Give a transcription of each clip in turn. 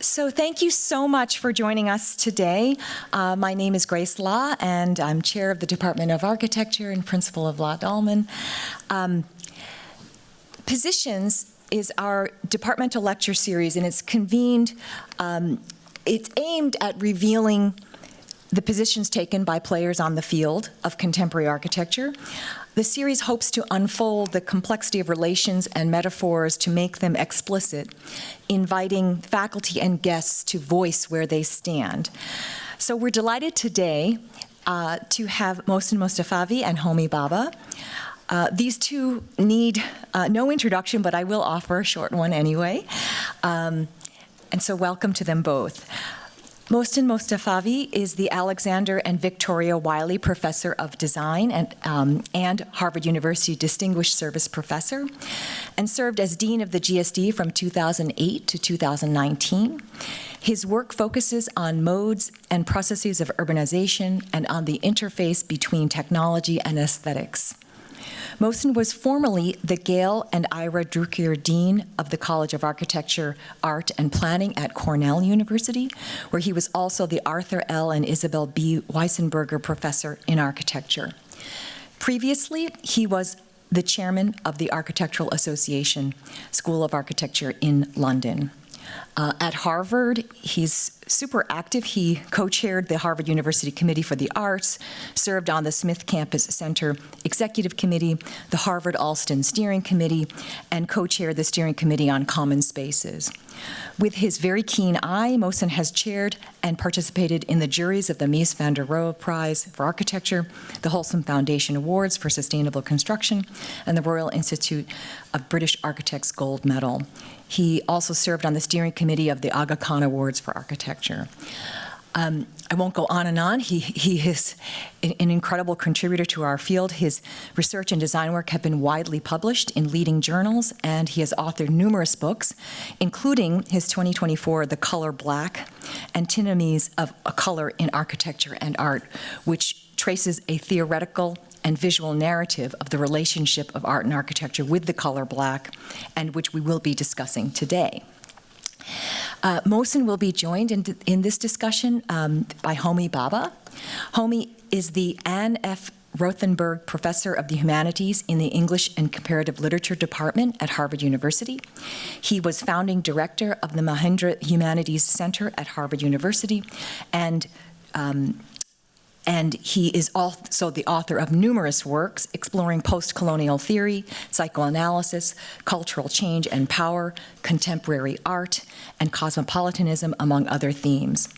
So thank you so much for joining us today. My name is Grace Law, and I'm chair of the Department of Architecture and principal of La Dolman. Positions is our departmental lecture series, and it's convened, it's aimed at revealing the positions taken by players on the field of contemporary architecture. The series hopes to unfold the complexity of relations and metaphors to make them explicit, inviting faculty and guests to voice where they stand. So we're delighted today to have Mohsen Mostafavi and Homi Bhabha. These two need no introduction, but I will offer a short one anyway. And so welcome to them both. Mohsen Mostafavi is the Alexander and Victoria Wiley Professor of Design and Harvard University Distinguished Service Professor, and served as Dean of the GSD from 2008 to 2019. His work focuses on modes and processes of urbanization and on the interface between technology and aesthetics. Mohsen was formerly the Gail and Ira Drucker Dean of the College of Architecture, Art, and Planning at Cornell University, where he was also the Arthur L. and Isabel B. Weissenberger Professor in Architecture. Previously, he was the chairman of the Architectural Association School of Architecture in London. At Harvard, he's super active. He co-chaired the Harvard University Committee for the Arts, served on the Smith Campus Center Executive Committee, the Harvard Alston Steering Committee, and co-chaired the Steering Committee on Common Spaces. With his very keen eye, Mohsen has chaired and participated in the juries of the Mies van der Rohe Prize for Architecture, the Wholesome Foundation Awards for Sustainable Construction, and the Royal Institute of British Architects Gold Medal. He also served on the steering committee of the Aga Khan Awards for Architecture. I won't go on and on. He is an incredible contributor to our field. His research and design work have been widely published in leading journals, and he has authored numerous books, including his 2024 The Color Black, Antinomies of a Color in Architecture and Art, which traces a theoretical and visual narrative of the relationship of art and architecture with the color black, and which we will be discussing today. Mohsen will be joined in this discussion by Homi Bhabha. Homi is the Anne F. Rothenberg Professor of the Humanities in the English and Comparative Literature Department at Harvard University. He was founding director of the Mahindra Humanities Center at Harvard University, and he is also the author of numerous works exploring post-colonial theory, psychoanalysis, cultural change and power, contemporary art, and cosmopolitanism, among other themes.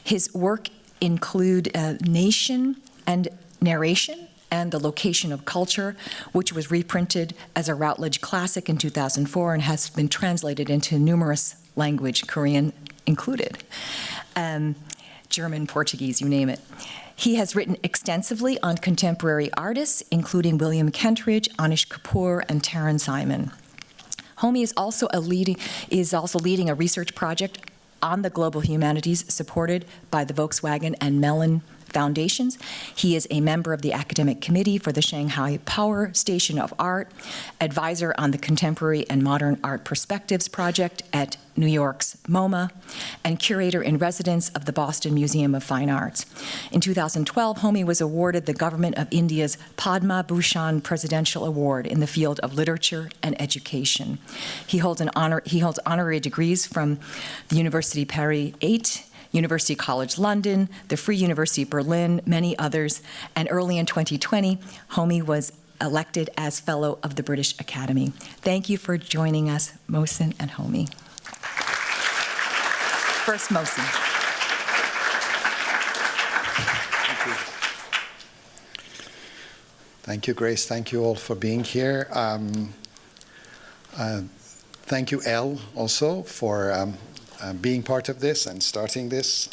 His work include Nation and Narration and The Location of Culture, which was reprinted as a Routledge Classic in 2004 and has been translated into numerous languages, Korean included, German, Portuguese, you name it. He has written extensively on contemporary artists, including William Kentridge, Anish Kapoor, and Taryn Simon. Homi is also leading a research project on the global humanities supported by the Volkswagen and Mellon Foundations. He is a member of the Academic Committee for the Shanghai Power Station of Art, advisor on the Contemporary and Modern Art Perspectives Project at New York's MoMA, and curator in residence of the Boston Museum of Fine Arts. In 2012, Homi was awarded the Government of India's Padma Bhushan Presidential Award in the field of literature and education. He holds honorary degrees from the University Paris 8, University College London, the Free University Berlin, many others, and early in 2020, Homi was elected as Fellow of the British Academy. Thank you for joining us, Mohsen and Homi. First, Mohsen. Thank you, Grace. Thank you all for being here. Thank you, Elle, also, for being part of this and starting this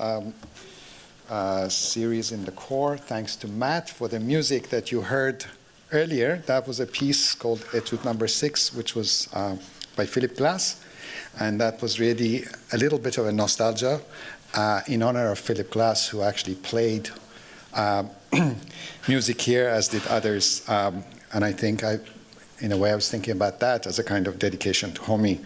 series in the core. Thanks to Matt for the music that you heard earlier. That was a piece called Etude Number 6, which was by Philip Glass. And that was really a little bit of a nostalgia in honor of Philip Glass, who actually played music here, as did others. And I think in a way, I was thinking about that as a kind of dedication to Homi.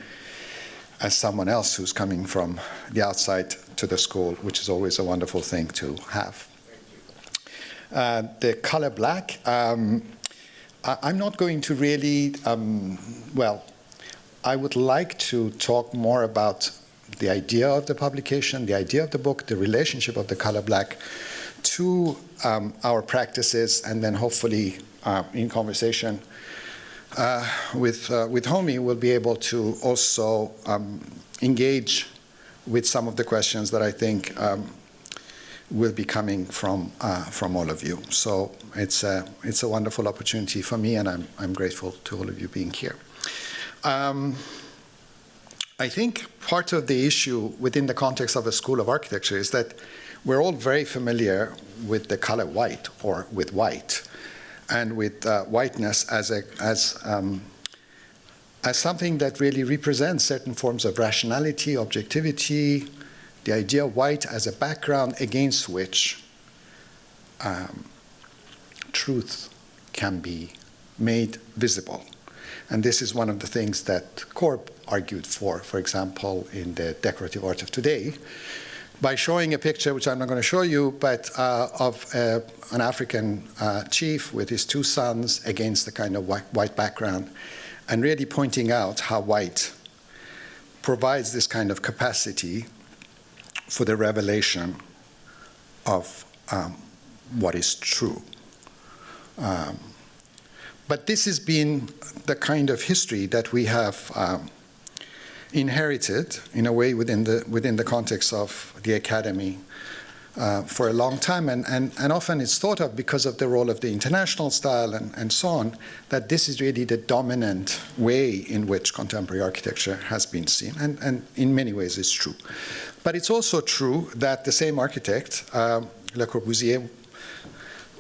as someone else who's coming from the outside to the school, which is always a wonderful thing to have. The color black, I'm not going to really, well, I would like to talk more about the idea of the publication, the idea of the book, the relationship of the color black to our practices, and then hopefully in conversation with Homi, we'll be able to also engage with some of the questions that I think will be coming from all of you. So it's a wonderful opportunity for me, and I'm grateful to all of you being here. I think part of the issue within the context of a school of architecture is that we're all very familiar with the color white, or with white, and with whiteness as something that really represents certain forms of rationality, objectivity, the idea of white as a background against which truth can be made visible. And this is one of the things that Corb argued for example, in the decorative art of today, by showing a picture, which I'm not going to show you, but of an African chief with his two sons against the kind of white background, and really pointing out how white provides this kind of capacity for the revelation of what is true. But this has been the kind of history that we have inherited, in a way, within the context of the academy for a long time. And often it's thought of, because of the role of the international style and so on, that this is really the dominant way in which contemporary architecture has been seen. And in many ways it's true. But it's also true that the same architect, Le Corbusier,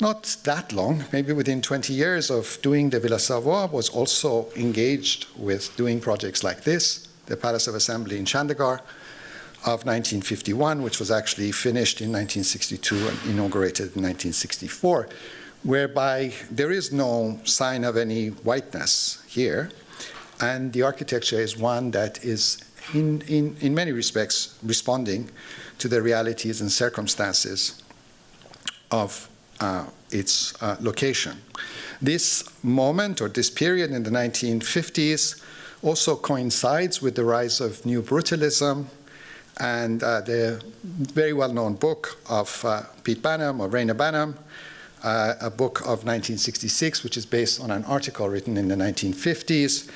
not that long, maybe within 20 years of doing the Villa Savoye, was also engaged with doing projects like this, the Palace of Assembly in Chandigarh of 1951, which was actually finished in 1962 and inaugurated in 1964, whereby there is no sign of any whiteness here. And the architecture is one that is, in many respects, responding to the realities and circumstances of its location. This moment, or this period in the 1950s, also coincides with the rise of New Brutalism and the very well-known book of Pete Banham, or Raina Banham, a book of 1966, which is based on an article written in the 1950s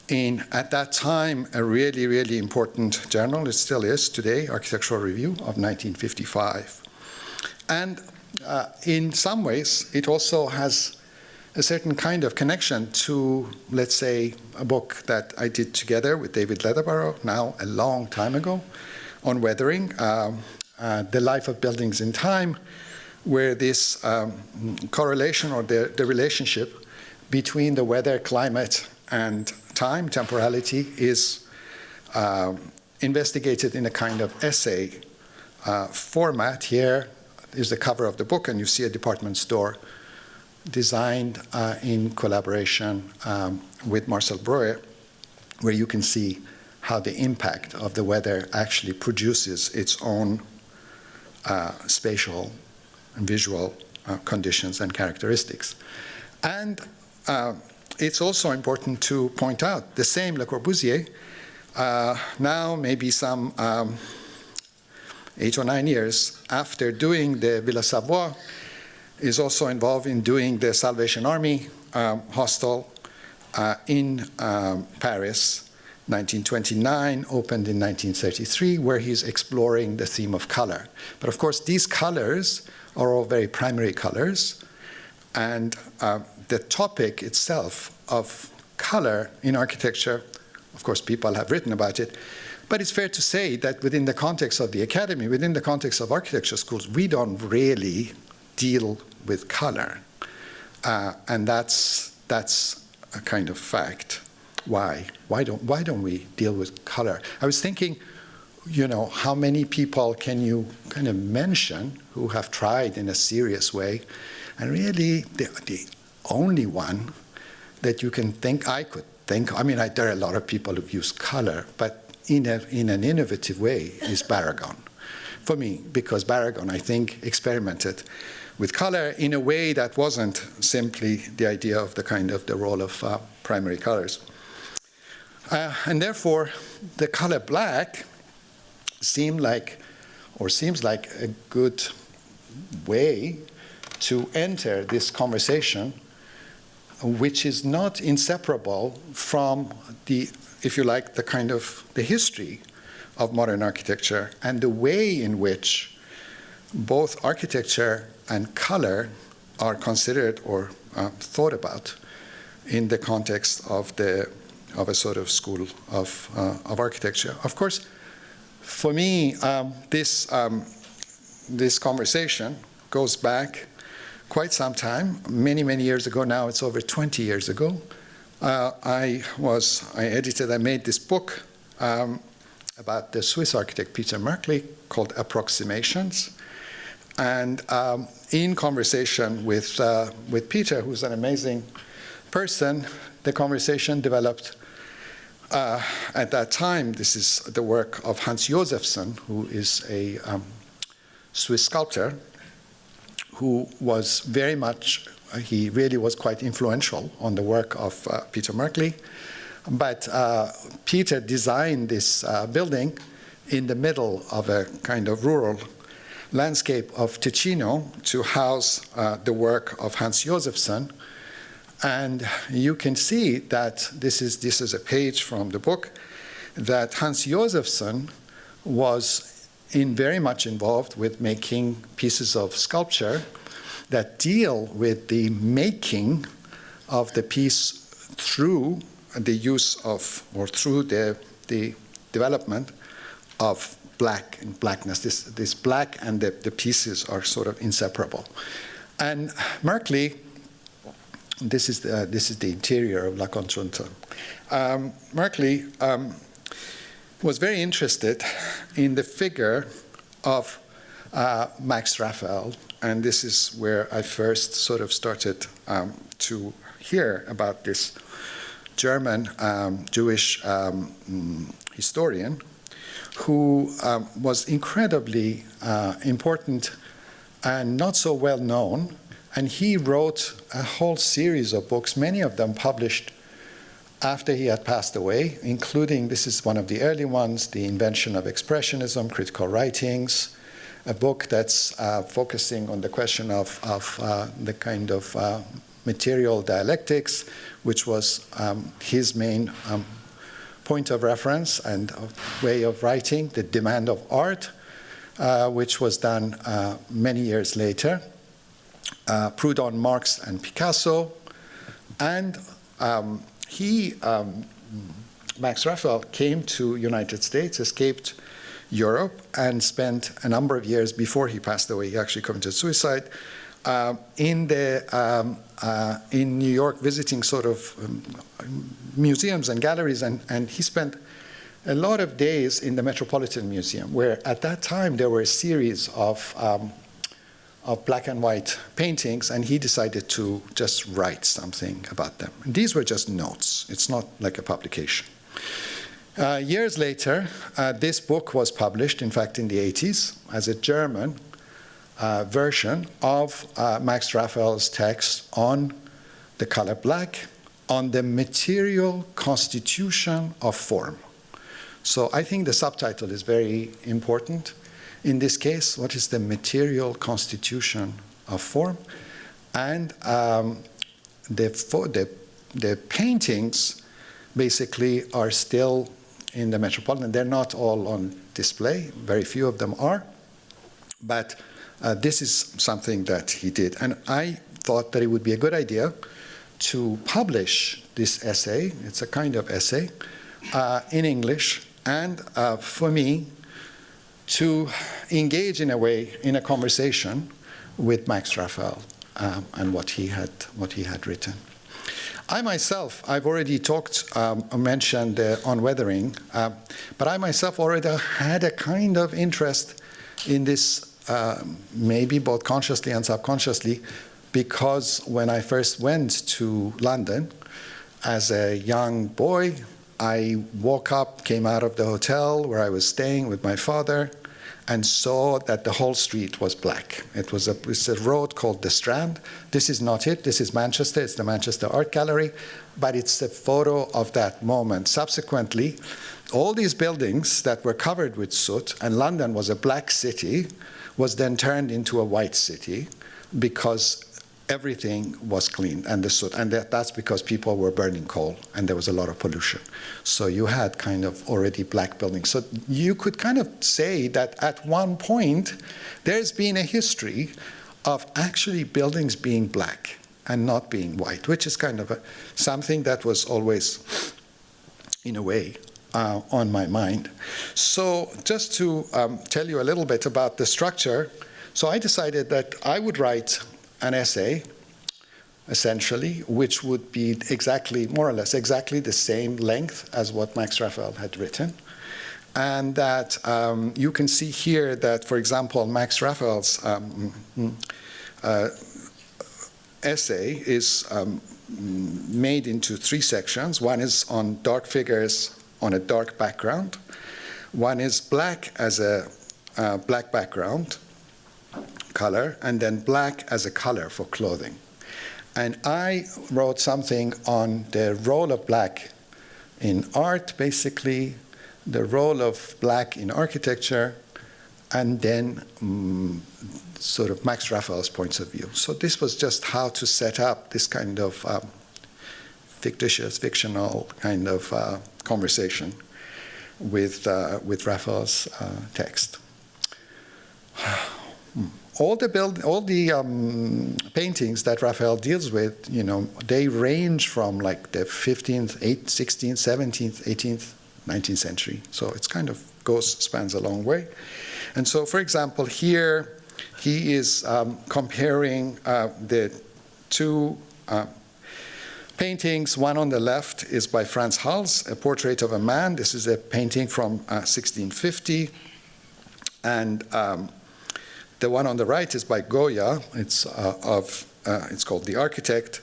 in, at that time, a really, really important journal. It still is today, Architectural Review of 1955. And in some ways, it also has a certain kind of connection to, let's say, a book that I did together with David Leatherborough, now a long time ago, on weathering, The Life of Buildings in Time, where this correlation, or the relationship between the weather, climate, and time, temporality, is investigated in a kind of essay format. Here is the cover of the book, and you see a department store designed in collaboration with Marcel Breuer, where you can see how the impact of the weather actually produces its own spatial and visual conditions and characteristics. And it's also important to point out the same Le Corbusier, now maybe some 8 or 9 years after doing the Villa Savoye, is also involved in doing the Salvation Army hostel in Paris, 1929, opened in 1933, where he's exploring the theme of color. But of course, these colors are all very primary colors, and the topic itself of color in architecture, of course, people have written about it, but it's fair to say that within the context of the academy, within the context of architecture schools, we don't really deal with color. And that's a kind of fact. Why? Why don't we deal with color? I was thinking, how many people can you kind of mention who have tried in a serious way? And really, the only one that you can think, I could think, there are a lot of people who use color, but in an innovative way is Barragan. For me, because Barragan, I think, experimented with color in a way that wasn't simply the idea of the role of primary colors. And therefore, the color black seems like a good way to enter this conversation, which is not inseparable from the, if you like, the history of modern architecture and the way in which both architecture and color are considered or thought about in the context of a sort of school of architecture. Of course, for me, this conversation goes back quite some time, many, many years ago. Now it's over 20 years ago. I made this book about the Swiss architect Peter Merkley called Approximations. And in conversation with Peter, who's an amazing person, the conversation developed at that time. This is the work of Hans Josephson, who is a Swiss sculptor, who was he really was quite influential on the work of Peter Merkley. But Peter designed this building in the middle of a kind of rural landscape of Ticino to house the work of Hans Josephson. And you can see that this is a page from the book, that Hans Josephson was very much involved with making pieces of sculpture that deal with the making of the piece through the use of, or through the development of black and blackness. This black and the pieces are sort of inseparable. And Merkley, this is the interior of La Conjunta. Merkley was very interested in the figure of Max Raphael, and this is where I first sort of started to hear about this German Jewish historian who was incredibly important and not so well known. And he wrote a whole series of books, many of them published after he had passed away, including, this is one of the early ones, The Invention of Expressionism, Critical Writings, a book that's focusing on the question of the kind of material dialectics, which was his main point of reference and way of writing, The Demand of Art, which was done many years later. Proudhon, Marx, and Picasso. And Max Raphael came to United States, escaped Europe, and spent a number of years before he passed away. He actually committed suicide in New York, visiting sort of museums and galleries, and he spent a lot of days in the Metropolitan Museum, where at that time there were a series of black and white paintings, and he decided to just write something about them. And these were just notes. It's not like a publication. Years later, this book was published, in fact, in the 80s, as a German version of Max Raphael's text on the color black, on the material constitution of form. So I think the subtitle is very important. In this case, what is the material constitution of form? And the paintings basically are still in the Metropolitan. They're not all on display. Very few of them are. But this is something that he did. And I thought that it would be a good idea to publish this essay. It's a kind of essay in English. And for me, to engage in a way in a conversation with Max Raphael and what he had written. I myself, I've already mentioned On Weathering, but I myself already had a kind of interest in this, maybe both consciously and subconsciously, because when I first went to London as a young boy, I woke up, came out of the hotel where I was staying with my father, and saw that the whole street was black. It's a road called the Strand. This is not it. This is Manchester. It's the Manchester Art Gallery. But it's a photo of that moment. Subsequently, all these buildings that were covered with soot, and London was a black city, was then turned into a white city because everything was cleaned, and the soot, and that's because people were burning coal and there was a lot of pollution. So you had kind of already black buildings. So you could kind of say that at one point there's been a history of actually buildings being black and not being white, which is kind of something that was always, in a way, on my mind. So just to tell you a little bit about the structure, so I decided that I would write an essay, essentially, which would be exactly, more or less, exactly the same length as what Max Raphael had written. And that you can see here that, for example, Max Raphael's essay is made into 3 sections. One is on dark figures on a dark background. One is black as a black background color, and then black as a color for clothing. And I wrote something on the role of black in art, basically, the role of black in architecture, and then sort of Max Raphael's points of view. So this was just how to set up this kind of fictitious, fictional kind of conversation with Raphael's text. All the paintings that Raphael deals with, they range from like the 15th, 16th, 17th, 18th, 19th century. So it's kind of spans a long way. And so, for example, here he is comparing the 2 paintings. One on the left is by Franz Hals, a portrait of a man. This is a painting from 1650. And the one on the right is by Goya. It's called The Architect,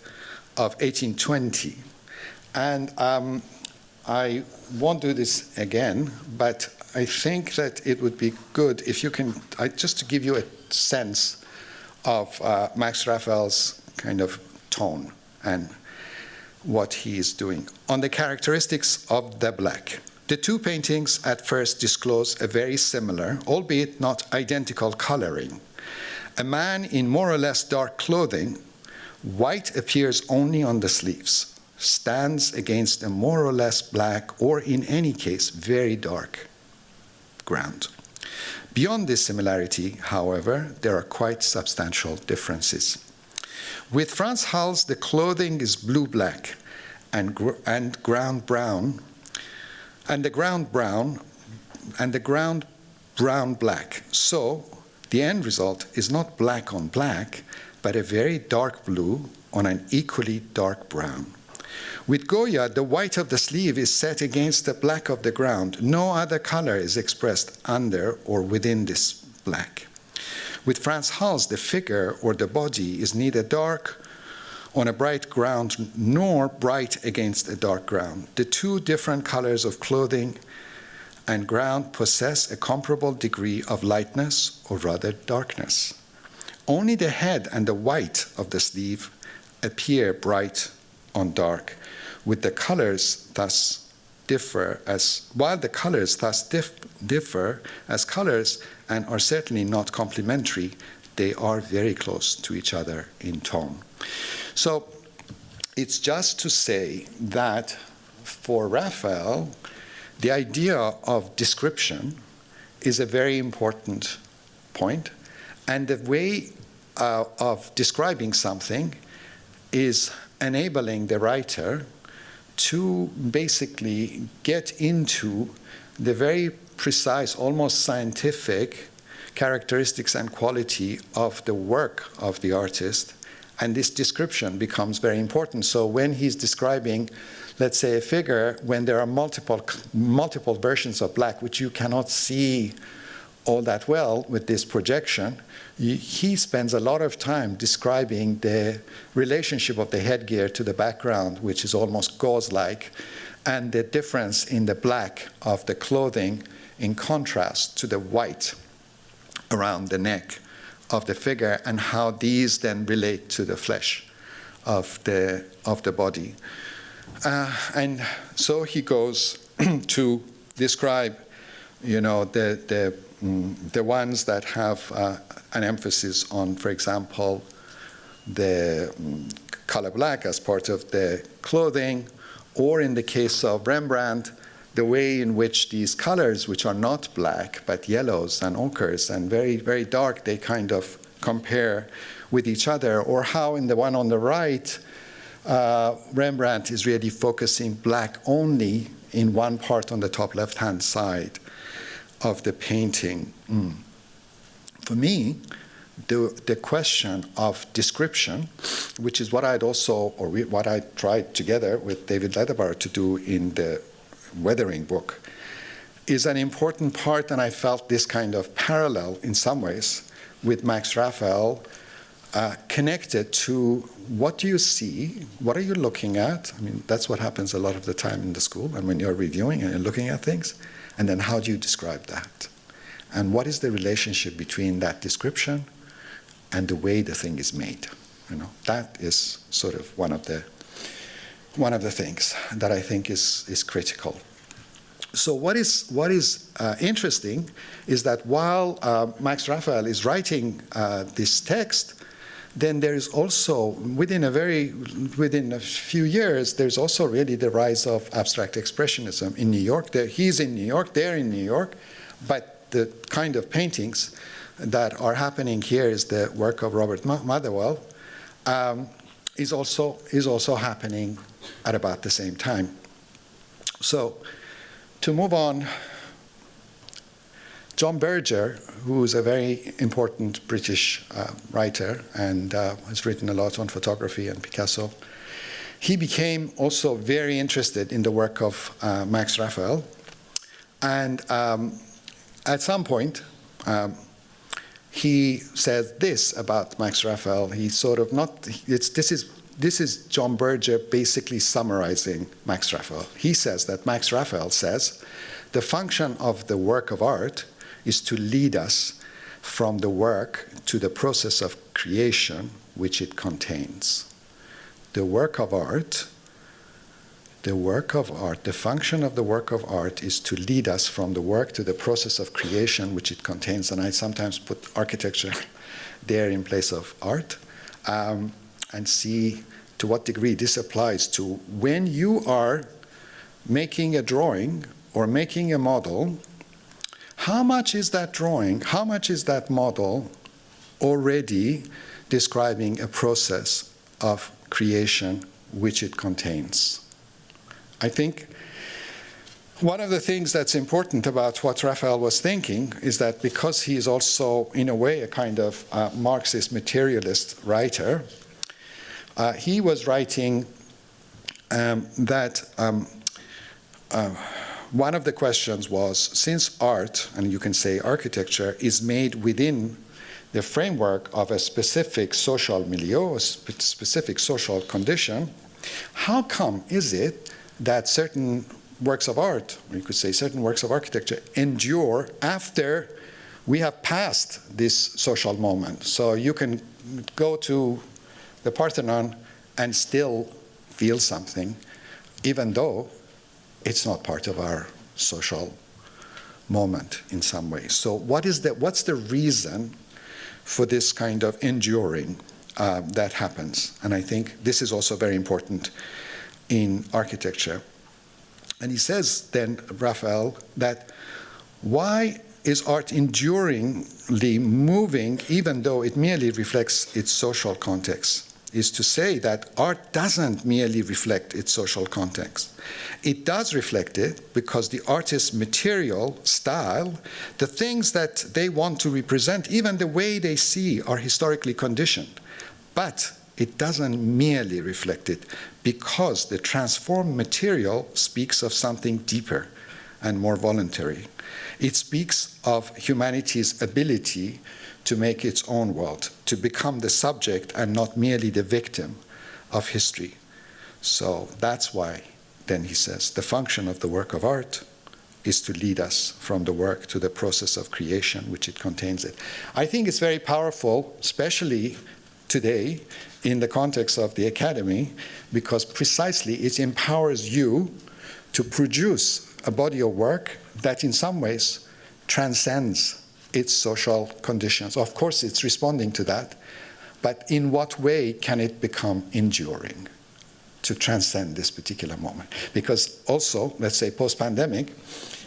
of 1820. And I won't do this again, but I think that it would be good if you can, just to give you a sense of Max Raphael's kind of tone and what he is doing. On the characteristics of the black. The 2 paintings at first disclose a very similar, albeit not identical, coloring. A man in more or less dark clothing, white appears only on the sleeves, stands against a more or less black, or in any case, very dark ground. Beyond this similarity, however, there are quite substantial differences. With Franz Hals, the clothing is blue-black and ground brown, and the ground brown-black. So the end result is not black on black, but a very dark blue on an equally dark brown. With Goya, the white of the sleeve is set against the black of the ground. No other color is expressed under or within this black. With Franz Hals, the figure or the body is neither dark on a bright ground nor bright against a dark ground. The 2 different colors of clothing and ground possess a comparable degree of lightness, or rather darkness. Only the head and the white of the sleeve appear bright on dark, while the colors thus differ as colors and are certainly not complementary, they are very close to each other in tone. So it's just to say that for Raphael, the idea of description is a very important point, and the way of describing something is enabling the writer to basically get into the very precise, almost scientific characteristics and quality of the work of the artist, and this description becomes very important. So when he's describing, let's say, a figure, when there are multiple versions of black, which you cannot see all that well with this projection, he spends a lot of time describing the relationship of the headgear to the background, which is almost gauze-like, and the difference in the black of the clothing in contrast to the white around the neck of the figure, and how these then relate to the flesh of the body. And so he goes to describe, the ones that have an emphasis on, for example, the color black as part of the clothing, or in the case of Rembrandt, the way in which these colors, which are not black, but yellows and ochres and very, very dark, they kind of compare with each other, or how in the one on the right, Rembrandt is really focusing black only in one part on the top left-hand side of the painting. For me, the question of description, which is what what I tried together with David Leatherbar to do in the Weathering book, is an important part, and I felt this kind of parallel in some ways with Max Raphael, connected to what do you see, what are you looking at? I mean, that's what happens a lot of the time in the school, and when you're reviewing and you're looking at things, and then how do you describe that? And what is the relationship between that description and the way the thing is made? That is sort of one of the things that I think is critical. So what is interesting is that while Max Raphael is writing this text, then there is also, within a few years, there's also really the rise of abstract expressionism in New York. He's in New York, they're in New York, but the kind of paintings that are happening here is the work of Robert Motherwell, is also happening at about the same time. So, to move on, John Berger, who is a very important British writer and has written a lot on photography and Picasso, he became also very interested in the work of Max Raphael. And at some point, he said this about Max Raphael. He sort of this is John Berger basically summarizing Max Raphael. He says that Max Raphael says, the function of the work of art is to lead us from the work to the process of creation which it contains. The function of the work of art is to lead us from the work to the process of creation which it contains. And I sometimes put architecture there in place of art. And see to what degree this applies to when you are making a drawing or making a model, how much is that drawing, how much is that model already describing a process of creation which it contains? I think one of the things that's important about what Raphael was thinking is that because he is also, in a way, a kind of Marxist materialist writer, he was writing that one of the questions was, since art, and you can say architecture, is made within the framework of a specific social milieu, a specific social condition, how come is it that certain works of art, or you could say certain works of architecture, endure after we have passed this social moment? So you can go to the Parthenon and still feel something, even though it's not part of our social moment in some way. So what's the reason for this kind of enduring that happens? And I think this is also very important in architecture. And he says then, Raphael, that why is art enduringly moving even though it merely reflects its social context? Is to say that art doesn't merely reflect its social context. It does reflect it because the artist's material style, the things that they want to represent, even the way they see, are historically conditioned. But it doesn't merely reflect it because the transformed material speaks of something deeper and more voluntary. It speaks of humanity's ability to make its own world, to become the subject and not merely the victim of history. So that's why then he says, the function of the work of art is to lead us from the work to the process of creation, which it contains it. I think it's very powerful, especially today, in the context of the academy, because precisely it empowers you to produce a body of work that in some ways transcends its social conditions. Of course, it's responding to that, but in what way can it become enduring to transcend this particular moment? Because also, let's say post-pandemic,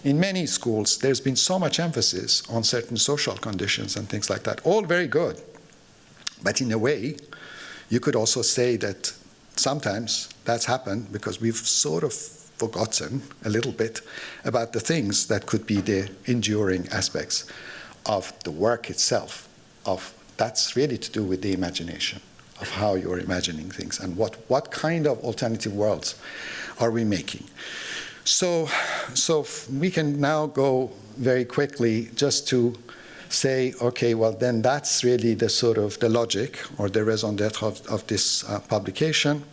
in many schools, there's been so much emphasis on certain social conditions and things like that. All very good. But in a way, you could also say that sometimes that's happened because we've sort of forgotten a little bit about the things that could be the enduring aspects of the work itself. That's really to do with the imagination, of how you're imagining things and what kind of alternative worlds are we making. So we can now go very quickly just to say, okay, well then that's really the sort of the logic or the raison d'etre of this publication.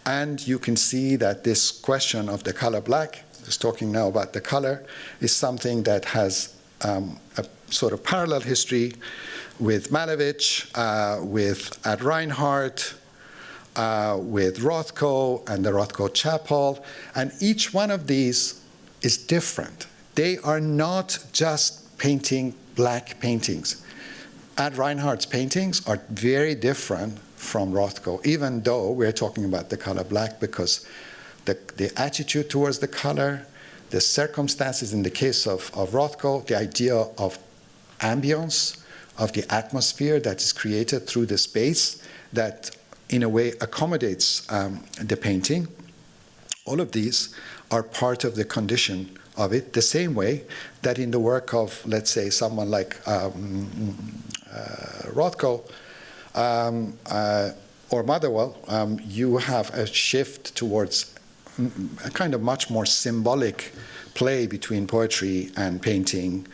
And you can see that this question of the color black, just talking now about the color, is something that has a sort of parallel history with Malevich, with Ad Reinhardt, with Rothko and the Rothko Chapel, and each one of these is different. They are not just painting black paintings. Ad Reinhardt's paintings are very different from Rothko, even though we're talking about the color black, because the attitude towards the color, the circumstances in the case of Rothko, the idea of ambience, of the atmosphere that is created through the space that in a way accommodates the painting. All of these are part of the condition of it, the same way that in the work of, let's say, someone like Rothko or Motherwell, you have a shift towards a kind of much more symbolic play between poetry and painting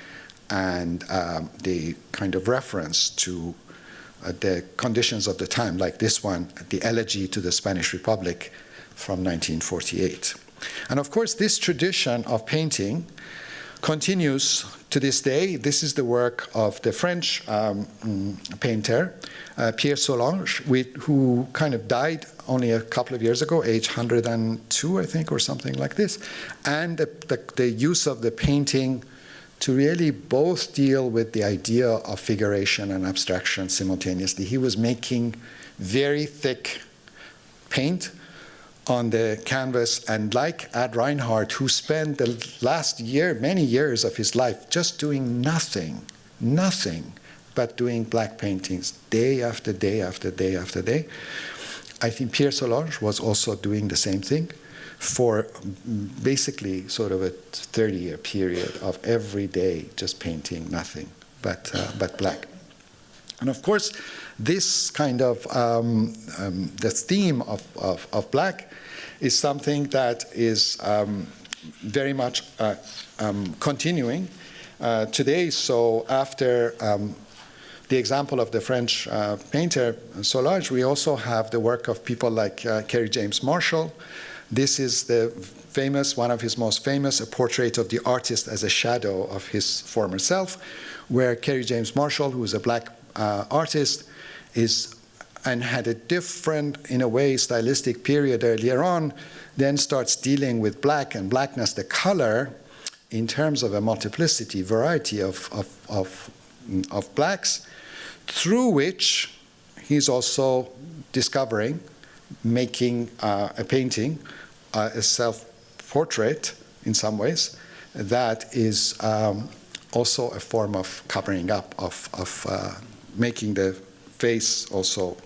and the kind of reference to the conditions of the time, like this one, the Elegy to the Spanish Republic from 1948. And of course, this tradition of painting continues to this day. This is the work of the French painter, Pierre Solange, who kind of died only a couple of years ago, age 102, I think, or something like this. And the use of the painting to really both deal with the idea of figuration and abstraction simultaneously. He was making very thick paint on the canvas, and like Ad Reinhardt, who spent the last year, many years of his life, just doing nothing but doing black paintings day after day after day after day. I think Pierre Solange was also doing the same thing for basically sort of a 30-year period of every day just painting nothing but black. And of course, this kind of the theme of black is something that is very much continuing today. So after the example of the French painter Solange, we also have the work of people like Kerry James Marshall. This is the famous, one of his most famous, a portrait of the artist as a shadow of his former self, where Kerry James Marshall, who is a black artist, and had a different, in a way, stylistic period earlier on, then starts dealing with black and blackness, the color, in terms of a multiplicity, variety of blacks, through which he's also discovering, making a painting, a self-portrait in some ways, that is also a form of covering up, of making the face also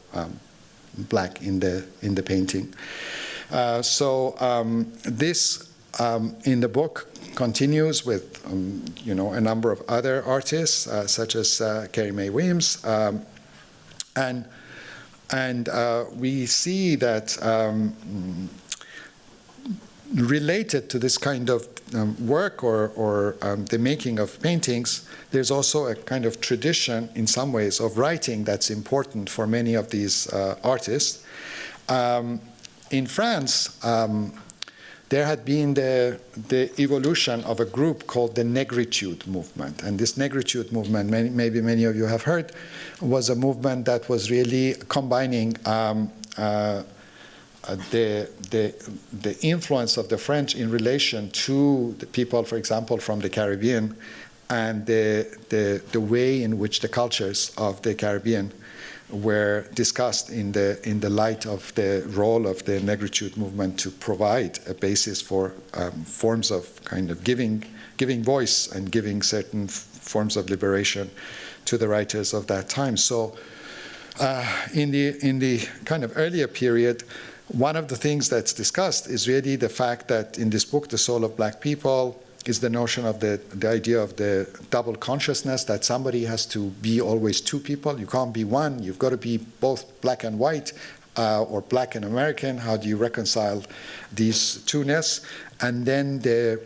black in the painting. This in the book continues with a number of other artists such as Carrie Mae Weems, and we see that related to this kind of work or the making of paintings, there's also a kind of tradition in some ways of writing that's important for many of these artists. In France, there had been the evolution of a group called the negritude movement. And this negritude movement, maybe many of you have heard, was a movement that was really combining the influence of the French in relation to the people, for example, from the Caribbean, and the way in which the cultures of the Caribbean were discussed in the light of the role of the negritude movement to provide a basis for forms of kind of giving voice and giving certain forms of liberation to the writers of that time. So in the kind of earlier period, one of the things that's discussed is really the fact that in this book, The Soul of Black People, is the notion of the idea of the double consciousness, that somebody has to be always two people. You can't be one. You've got to be both black and white or black and American. How do you reconcile these two-ness? And then the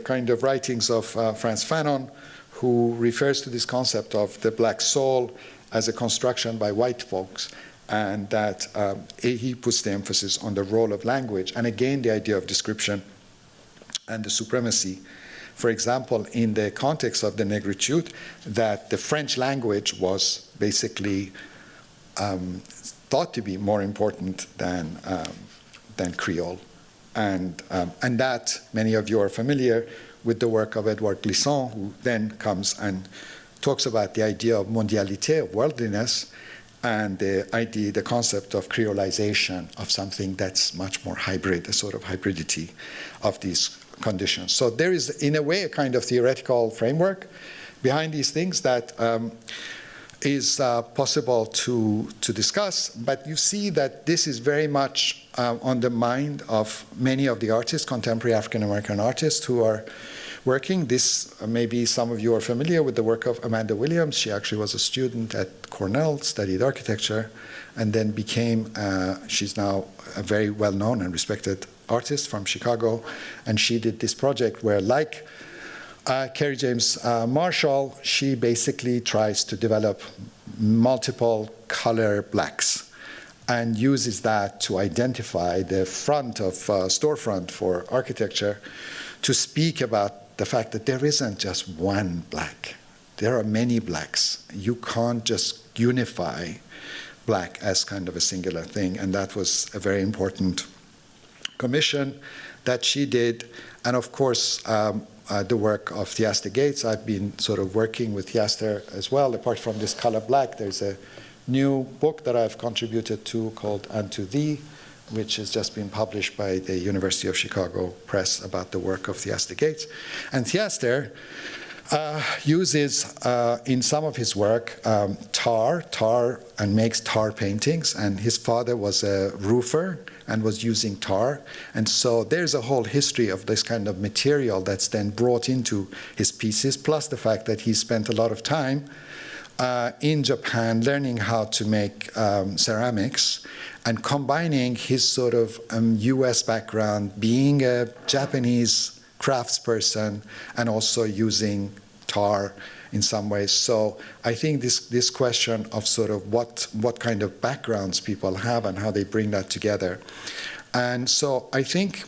kind of writings of Frantz Fanon, who refers to this concept of the black soul as a construction by white folks, and that he puts the emphasis on the role of language. And again, the idea of description and the supremacy. For example, in the context of the negritude, that the French language was basically thought to be more important than Creole. And that, many of you are familiar with the work of Edouard Glissant, who then comes and talks about the idea of mondialité, of worldliness, and the concept of creolization, of something that's much more hybrid, a sort of hybridity of these conditions. So there is, in a way, a kind of theoretical framework behind these things that is possible to discuss. But you see that this is very much on the mind of many of the artists, contemporary African-American artists who are working. This, maybe some of you are familiar with the work of Amanda Williams. She actually was a student at Cornell, studied architecture, and then became, she's now a very well-known and respected artist from Chicago. And she did this project where, like Kerry James Marshall, she basically tries to develop multiple color blacks and uses that to identify the front of storefront for architecture, to speak about the fact that there isn't just one black. There are many blacks. You can't just unify black as kind of a singular thing. And that was a very important commission that she did. And of course, the work of Theaster Gates. I've been sort of working with Theaster as well. Apart from this color black, there's a new book that I've contributed to called Unto Thee, which has just been published by the University of Chicago Press about the work of Theaster Gates. And Theaster uses in some of his work tar, and makes tar paintings. And his father was a roofer and was using tar. And so there's a whole history of this kind of material that's then brought into his pieces, plus the fact that he spent a lot of time in Japan learning how to make ceramics, and combining his sort of US background, being a Japanese craftsperson, and also using tar in some ways. So I think this question of sort of what kind of backgrounds people have and how they bring that together. And so I think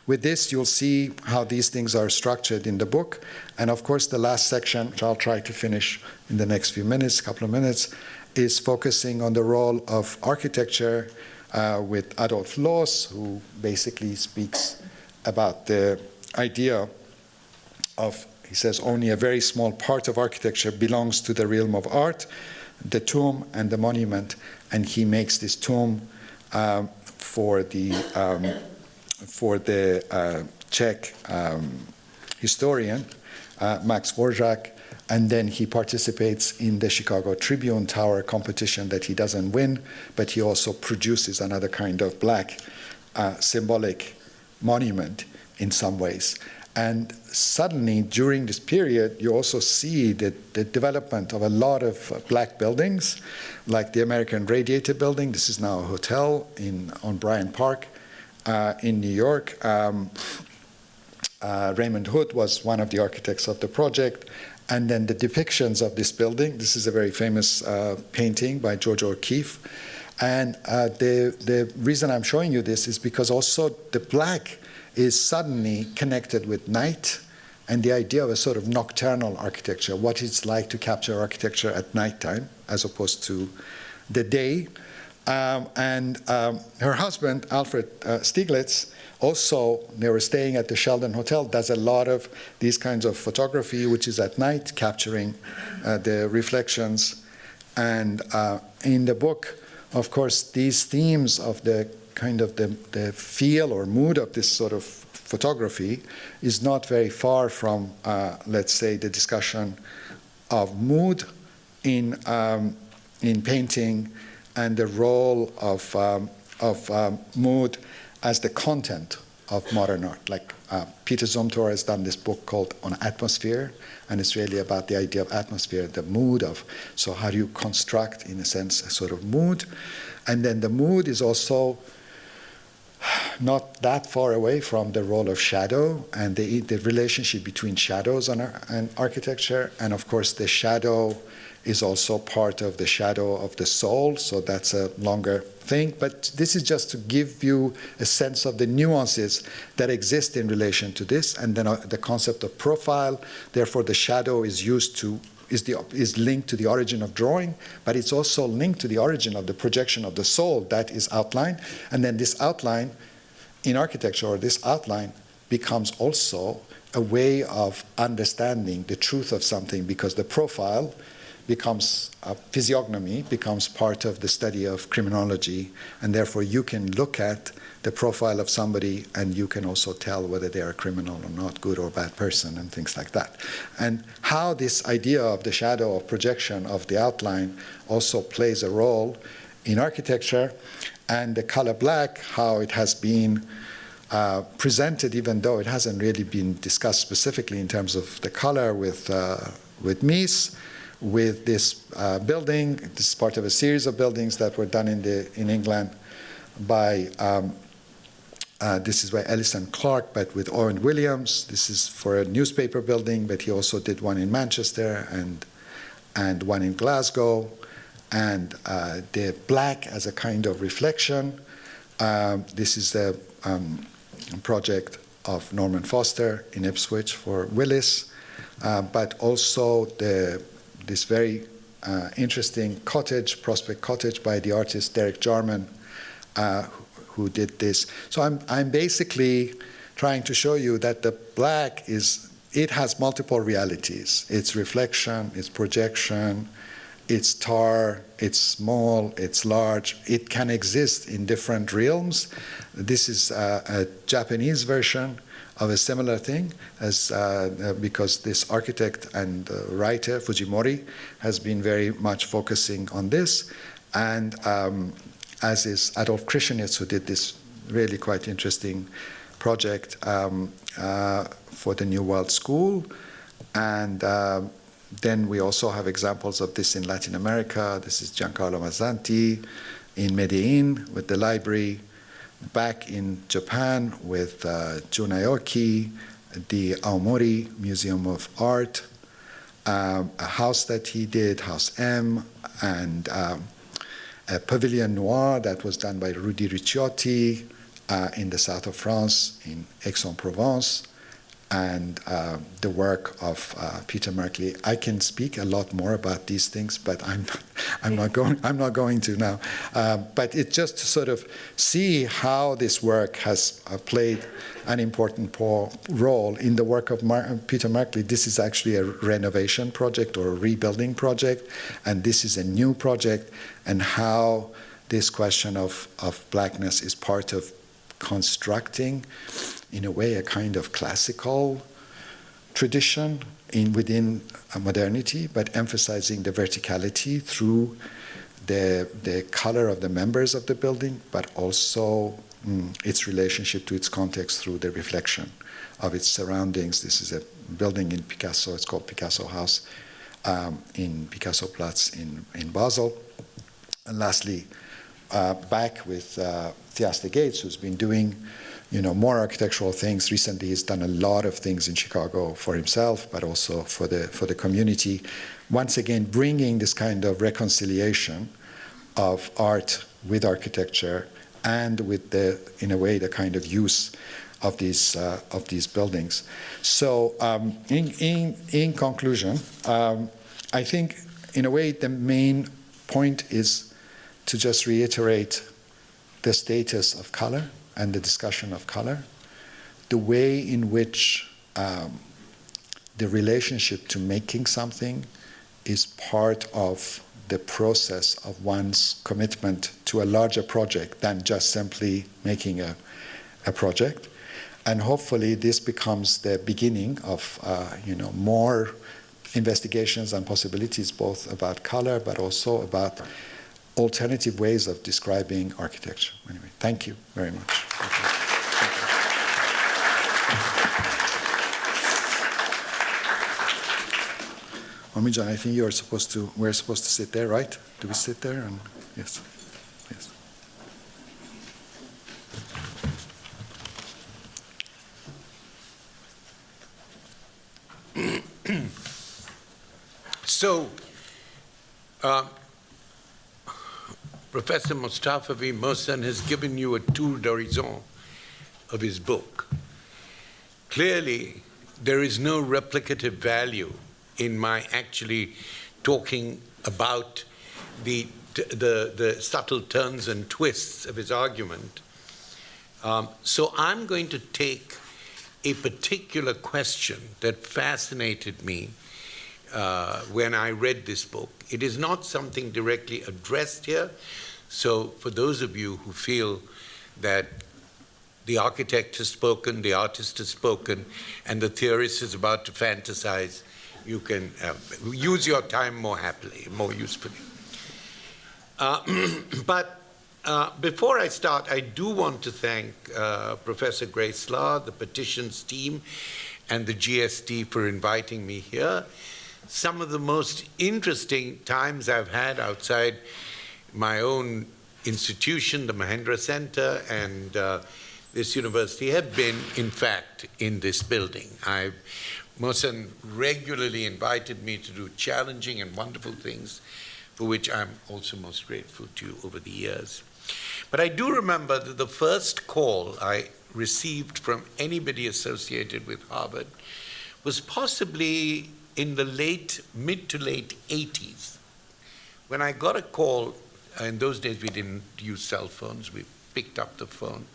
with this, you'll see how these things are structured in the book. And of course, the last section, which I'll try to finish in the next few minutes, couple of minutes, is focusing on the role of architecture with Adolf Loos, who basically speaks about the idea of, he says, only a very small part of architecture belongs to the realm of art, the tomb and the monument. And he makes this tomb for the Czech historian, Max Dvořák. And then he participates in the Chicago Tribune Tower competition that he doesn't win, but he also produces another kind of black symbolic monument in some ways. And suddenly, during this period, you also see the development of a lot of black buildings, like the American Radiator Building. This is now a hotel on Bryant Park in New York. Raymond Hood was one of the architects of the project. And then the depictions of this building. This is a very famous painting by George O'Keeffe. And the reason I'm showing you this is because also the black is suddenly connected with night and the idea of a sort of nocturnal architecture, what it's like to capture architecture at nighttime as opposed to the day. Her husband, Alfred Stieglitz, also, they were staying at the Sheldon Hotel, does a lot of these kinds of photography, which is at night, capturing the reflections. And in the book, of course, these themes of the kind of the feel or mood of this sort of photography is not very far from, let's say, the discussion of mood in painting and the role of mood as the content of modern art. Like Peter Zumthor has done this book called On Atmosphere, and it's really about the idea of atmosphere, the mood of, so how do you construct, in a sense, a sort of mood. And then the mood is also not that far away from the role of shadow and the relationship between shadows and architecture. And of course, the shadow is also part of the shadow of the soul, so that's a longer thing. But this is just to give you a sense of the nuances that exist in relation to this, and then the concept of profile. Therefore, the shadow is linked to the origin of drawing, but it's also linked to the origin of the projection of the soul that is outlined. And then this outline in architecture, or this outline, becomes also a way of understanding the truth of something, because the profile becomes physiognomy, becomes part of the study of criminology, and therefore you can look at the profile of somebody and you can also tell whether they are a criminal or not, good or bad person, and things like that. And how this idea of the shadow, of projection of the outline also plays a role in architecture, and the color black, how it has been presented, even though it hasn't really been discussed specifically in terms of the color with Mies, with this building. This is part of a series of buildings that were done in England by, this is by Ellison Clark, but with Owen Williams. This is for a newspaper building, but he also did one in Manchester and one in Glasgow. And the black as a kind of reflection. This is the project of Norman Foster in Ipswich for Willis, but also this very interesting cottage, Prospect Cottage, by the artist Derek Jarman, who did this. So I'm basically trying to show you that the black it has multiple realities. It's reflection, it's projection, it's tar, it's small, it's large. It can exist in different realms. This is a Japanese version of a similar thing, because this architect and writer, Fujimori, has been very much focusing on this. And as is Adolf Krishenitz, who did this really quite interesting project for the New World School. And then we also have examples of this in Latin America. This is Giancarlo Mazzanti in Medellin with the library. Back in Japan with Jun Aoki, the Aomori Museum of Art, a house that he did, House M, and a Pavilion Noir that was done by Rudy Ricciotti in the south of France, in Aix-en-Provence, and the work of Peter Merkley. I can speak a lot more about these things, but I'm not going to now. But it's just to sort of see how this work has played an important role in the work of Peter Merkley. This is actually a renovation project or a rebuilding project, and this is a new project, and how this question of blackness is part of constructing, in a way, a kind of classical tradition within modernity, but emphasizing the verticality through the color of the members of the building, but also its relationship to its context through the reflection of its surroundings. This is a building in Picasso. It's called Picasso House in Picasso Platz in Basel. And lastly, back with Theaste Gates, who's been doing more architectural things. Recently, he's done a lot of things in Chicago for himself, but also for the community. Once again, bringing this kind of reconciliation of art with architecture and with in a way, the kind of use of these buildings. So in conclusion, I think in a way the main point is to just reiterate the status of color and the discussion of color, the way in which the relationship to making something is part of the process of one's commitment to a larger project than just simply making a project. And hopefully this becomes the beginning of more investigations and possibilities, both about color but also about alternative ways of describing architecture. Anyway, thank you very much. Homi-san, I think we're supposed to sit there, right? Do we sit there? And yes. Yes. So, Professor Mostafavi Mohsen has given you a tour d'horizon of his book. Clearly, there is no replicative value in my actually talking about the subtle turns and twists of his argument. So I'm going to take a particular question that fascinated me when I read this book. It is not something directly addressed here, so for those of you who feel that the architect has spoken, the artist has spoken, and the theorist is about to fantasize, you can use your time more happily, more usefully. But before I start, I do want to thank Professor Grace Law, the petitions team, and the GST for inviting me here. Some of the most interesting times I've had outside my own institution, the Mahendra Center, and this university have been, in fact, in this building. Mohsen regularly invited me to do challenging and wonderful things, for which I'm also most grateful to you over the years. But I do remember that the first call I received from anybody associated with Harvard was possibly in the mid to late 80s, when I got a call. In those days we didn't use cell phones, we picked up the phone,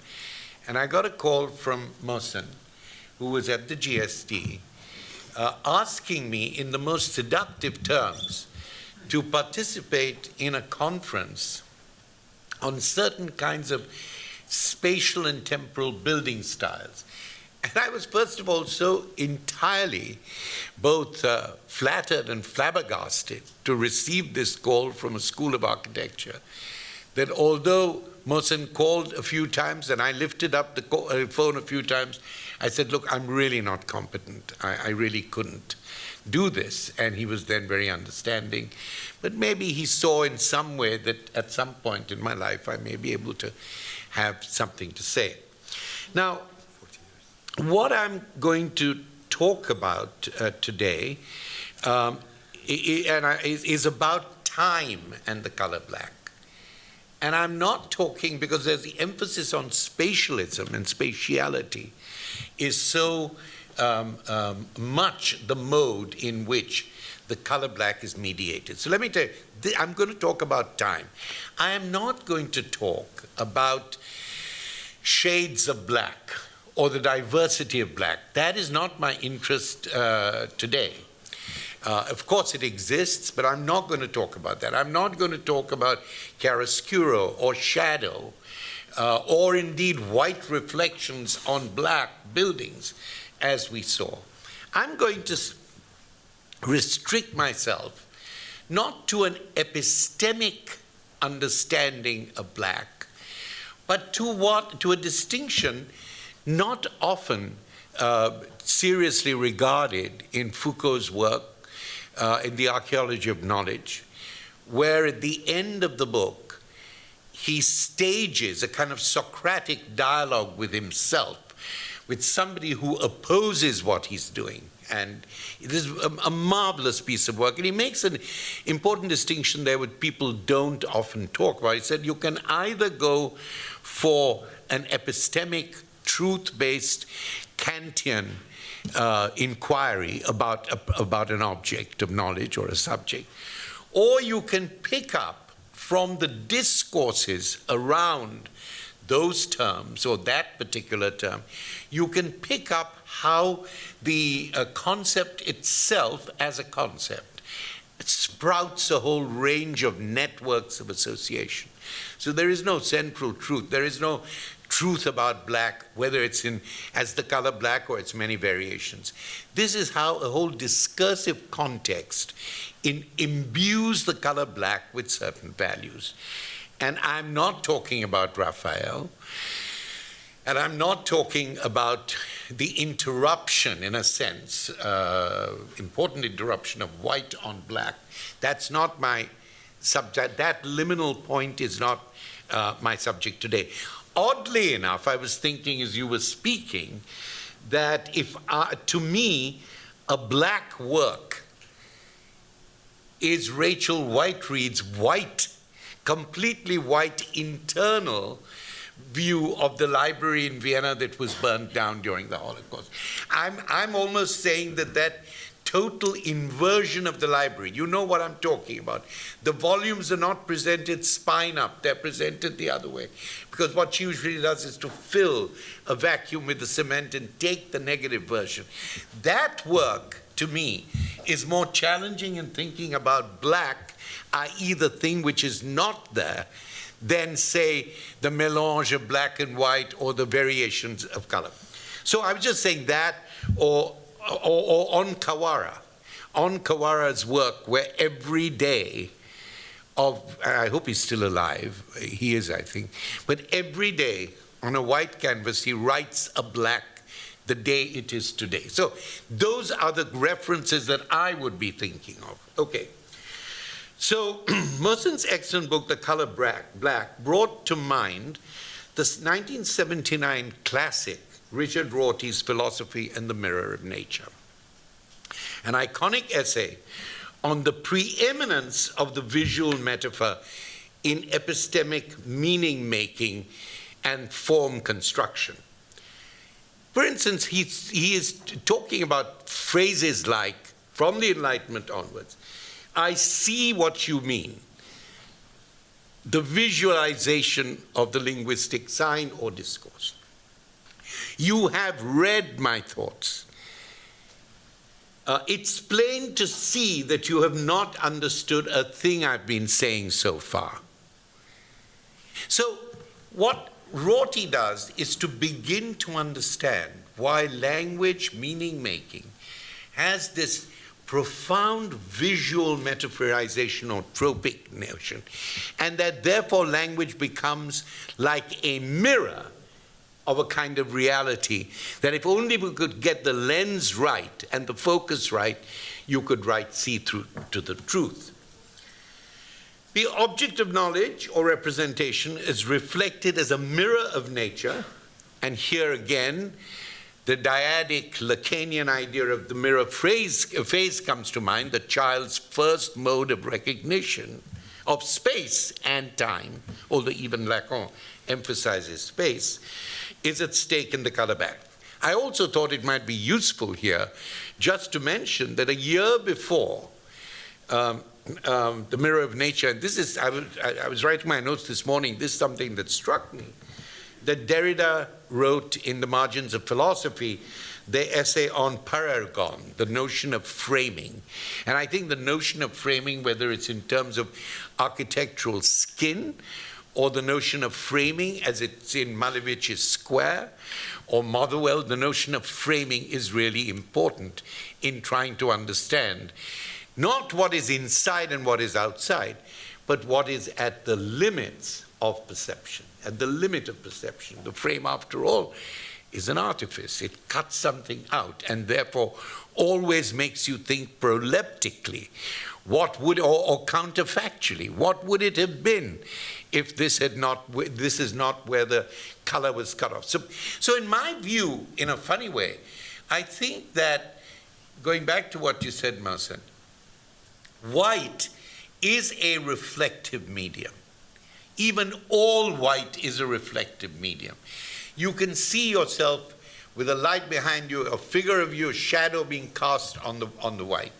and I got a call from Mohsen, who was at the GST, asking me in the most seductive terms to participate in a conference on certain kinds of spatial and temporal building styles. And I was, first of all, so entirely both flattered and flabbergasted to receive this call from a school of architecture that although Mohsen called a few times and I lifted up the phone a few times, I said, look, I'm really not competent. I really couldn't do this. And he was then very understanding. But maybe he saw in some way that at some point in my life I may be able to have something to say. Now, what I'm going to talk about today is about time and the color black. And I'm not talking, because there's the emphasis on spatialism and spatiality is so much the mode in which the color black is mediated. So let me tell you, I'm going to talk about time. I am not going to talk about shades of black or the diversity of black. That is not my interest today. Of course it exists, but I'm not going to talk about that. I'm not going to talk about chiaroscuro or shadow, or indeed white reflections on black buildings, as we saw. I'm going to restrict myself not to an epistemic understanding of black, but to a distinction not often seriously regarded in Foucault's work, in the archaeology of knowledge, where at the end of the book, he stages a kind of Socratic dialogue with himself, with somebody who opposes what he's doing. And it is a marvelous piece of work. And he makes an important distinction there which people don't often talk about. He said you can either go for an epistemic truth-based Kantian inquiry about an object of knowledge or a subject, or you can pick up from the discourses around those terms or that particular term. You can pick up how the concept itself as a concept sprouts a whole range of networks of association. So there is no central truth. There is no truth about black, whether it's as the color black or its many variations. This is how a whole discursive context imbues the color black with certain values. And I'm not talking about Raphael, and I'm not talking about the interruption, in a sense, important interruption of white on black. That's not my subject. That liminal point is not my subject today. Oddly enough, I was thinking as you were speaking that if, to me, a black work is Rachel Whiteread's white, completely white internal view of the library in Vienna that was burned down during the Holocaust. I'm almost saying that total inversion of the library, you know what I'm talking about. The volumes are not presented spine up, they're presented the other way. Because what she usually does is to fill a vacuum with the cement and take the negative version. That work, to me, is more challenging in thinking about black, i.e. the thing which is not there, than, say, the mélange of black and white or the variations of color. So I was just saying that, or on Kawara's work, where every day of, I hope he's still alive, he is, I think, but every day on a white canvas he writes a black, the day it is today. So those are the references that I would be thinking of. Okay. So Mohsen's excellent book, The Color Black, brought to mind the 1979 classic, Richard Rorty's Philosophy and the Mirror of Nature, an iconic essay on the preeminence of the visual metaphor in epistemic meaning-making and form construction. For instance, he is talking about phrases like, from the Enlightenment onwards, I see what you mean, the visualization of the linguistic sign or discourse. You have read my thoughts. It's plain to see that you have not understood a thing I've been saying so far. So what Rorty does is to begin to understand why language, meaning making, has this profound visual metaphorization or tropic notion, and that therefore language becomes like a mirror of a kind of reality, that if only we could get the lens right and the focus right, you could see through to the truth. The object of knowledge or representation is reflected as a mirror of nature, and here again, the dyadic Lacanian idea of the mirror phase comes to mind, the child's first mode of recognition of space and time, although even Lacan emphasizes space, is at stake in the color back. I also thought it might be useful here just to mention that a year before the Mirror of Nature, and this is, I was writing my notes this morning, this is something that struck me, that Derrida wrote in the margins of philosophy, the essay on parergon, the notion of framing. And I think the notion of framing, whether it's in terms of architectural skin, or the notion of framing as it's in Malevich's Square, or Motherwell, the notion of framing is really important in trying to understand not what is inside and what is outside, but what is at the limits of perception, at the limit of perception. The frame, after all, is an artifice. It cuts something out and therefore always makes you think proleptically. What would, or counterfactually, what would it have been if this is not where the color was cut off? So in my view, in a funny way, I think that, going back to what you said, Mohsen, white is a reflective medium. Even all white is a reflective medium. You can see yourself with a light behind you, a figure of you, a shadow being cast on the white.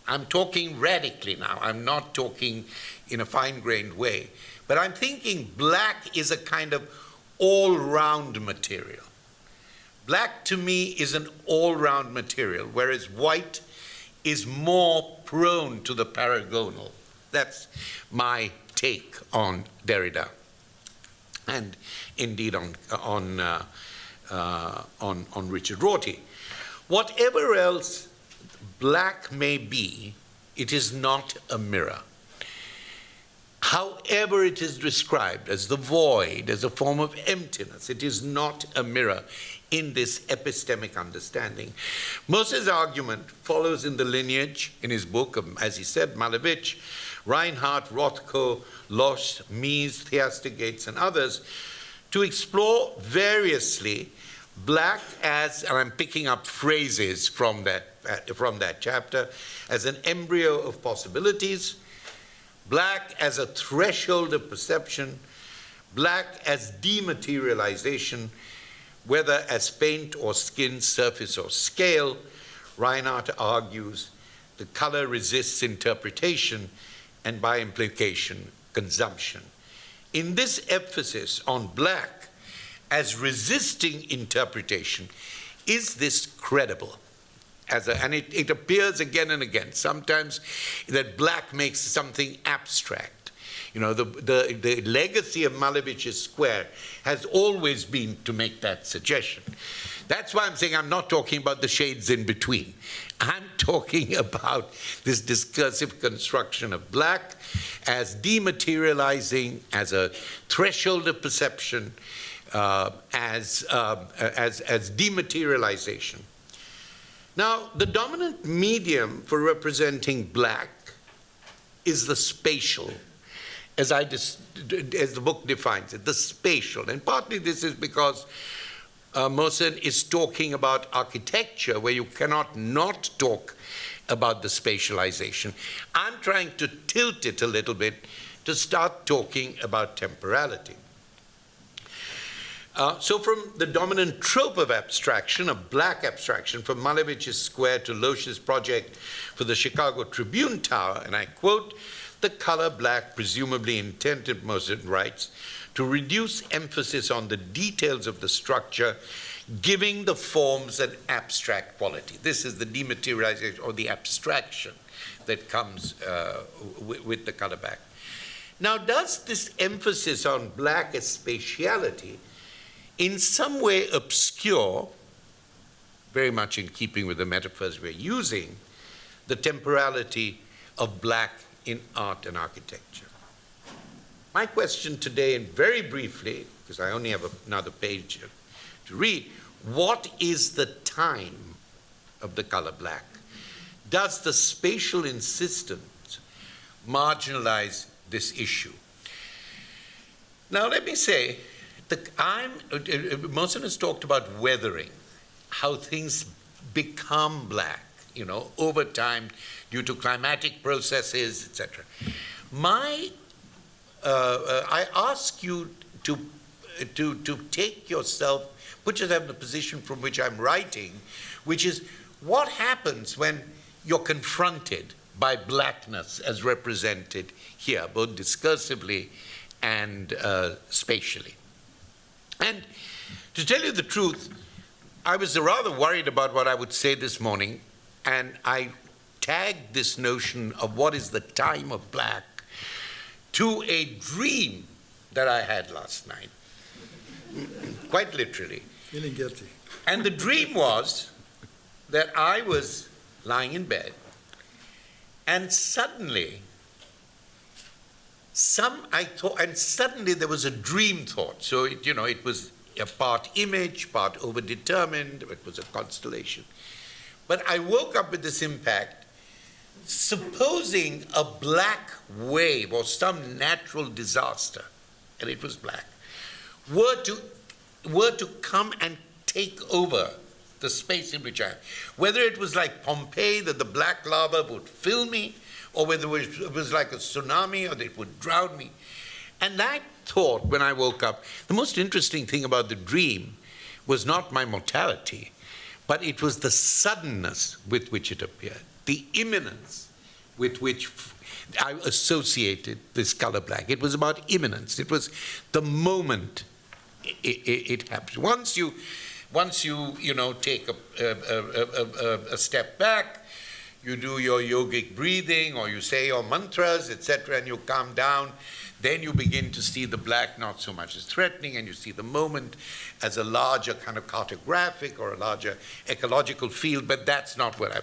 I'm talking radically now. I'm not talking in a fine-grained way. But I'm thinking black is a kind of all-round material. Black to me is an all-round material, whereas white is more prone to the paragonal. That's my take on Derrida, and indeed on Richard Rorty. Whatever else black may be, it is not a mirror. However it is described as the void, as a form of emptiness, it is not a mirror in this epistemic understanding. Mohsen's argument follows in the lineage, in his book, as he said, Malevich, Reinhardt, Rothko, Losch, Mies, Theastigates, and others, to explore variously black as, and I'm picking up phrases from that chapter, as an embryo of possibilities, black as a threshold of perception, black as dematerialization, whether as paint or skin, surface or scale. Reinhardt argues the color resists interpretation and by implication, consumption. In this emphasis on black as resisting interpretation, is this credible? And it appears again and again, sometimes that black makes something abstract. You know, the legacy of Malevich's square has always been to make that suggestion. That's why I'm saying I'm not talking about the shades in between. I'm talking about this discursive construction of black as dematerializing, as a threshold of perception, as dematerialization. Now, the dominant medium for representing black is the spatial, as the book defines it, the spatial. And partly this is because Mohsen is talking about architecture, where you cannot not talk about the spatialization. I'm trying to tilt it a little bit to start talking about temporality. So from the dominant trope of abstraction, of black abstraction, from Malevich's square to Losch's project for the Chicago Tribune Tower, and I quote, the color black presumably intended, Mohsen writes, to reduce emphasis on the details of the structure, giving the forms an abstract quality. This is the dematerialization or the abstraction that comes with the color black. Now, does this emphasis on black as spatiality in some way obscure, very much in keeping with the metaphors we're using, the temporality of black in art and architecture? My question today, and very briefly, because I only have another page to read, what is the time of the color black? Does the spatial insistence marginalize this issue? Now, let me say, Mohsen has talked about weathering, how things become black, you know, over time due to climatic processes, etc. I ask you to take yourself, put yourself in the position from which I'm writing, which is what happens when you're confronted by blackness as represented here, both discursively and spatially. And to tell you the truth, I was rather worried about what I would say this morning, and I tagged this notion of what is the time of black to a dream that I had last night, quite literally. Feeling guilty. And the dream was that I was lying in bed, and suddenly there was a dream thought. So it was a part image, part overdetermined. It was a constellation. But I woke up with this impact. Supposing a black wave or some natural disaster, and it was black, were to come and take over the space in which I am, whether it was like Pompeii, that the black lava would fill me, or whether it was like a tsunami, or that it would drown me. And that thought when I woke up, the most interesting thing about the dream was not my mortality, but it was the suddenness with which it appeared, the imminence with which I associated this color black. It was about imminence. It was the moment it happened. Once you take a step back, you do your yogic breathing, or you say your mantras, etc., and you calm down, then you begin to see the black not so much as threatening, and you see the moment as a larger kind of cartographic or a larger ecological field, but that's not what I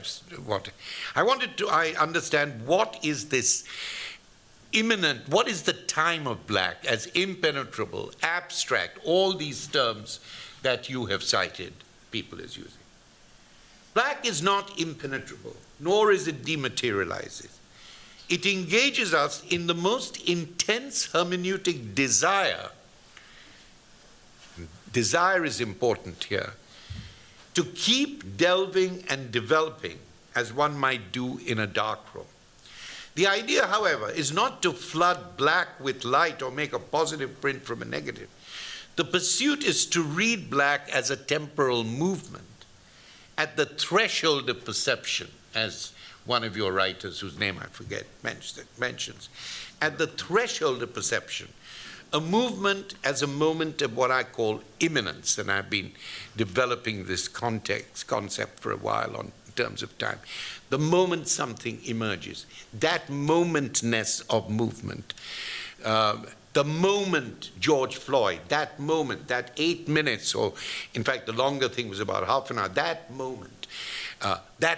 wanted. I understand what is this imminent, what is the time of black as impenetrable, abstract, all these terms that you have cited people as using. Black is not impenetrable, nor is it dematerializes. It engages us in the most intense hermeneutic desire. Desire is important here. To keep delving and developing as one might do in a dark room. The idea, however, is not to flood black with light or make a positive print from a negative. The pursuit is to read black as a temporal movement, at the threshold of perception, as one of your writers, whose name I forget, mentions. At the threshold of perception, a movement as a moment of what I call imminence, and I've been developing this concept for a while in terms of time. The moment something emerges, that momentness of movement, the moment George Floyd, that moment, that 8 minutes, or in fact the longer thing was about half an hour, that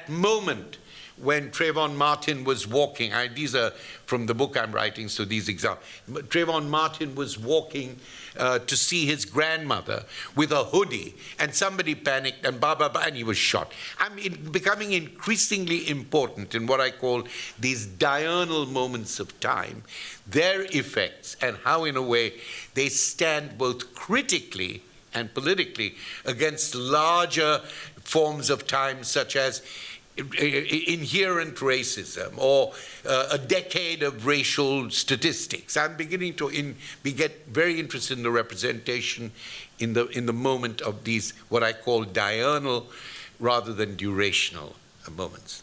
moment when Trayvon Martin was walking, these are from the book I'm writing, so these examples. Trayvon Martin was walking to see his grandmother with a hoodie, and somebody panicked, and and he was shot. I'm becoming increasingly important in what I call these diurnal moments of time, their effects, and how in a way they stand both critically and politically against larger forms of time, such as inherent racism or a decade of racial statistics. I'm beginning to get very interested in the representation in the moment of these, what I call diurnal rather than durational moments.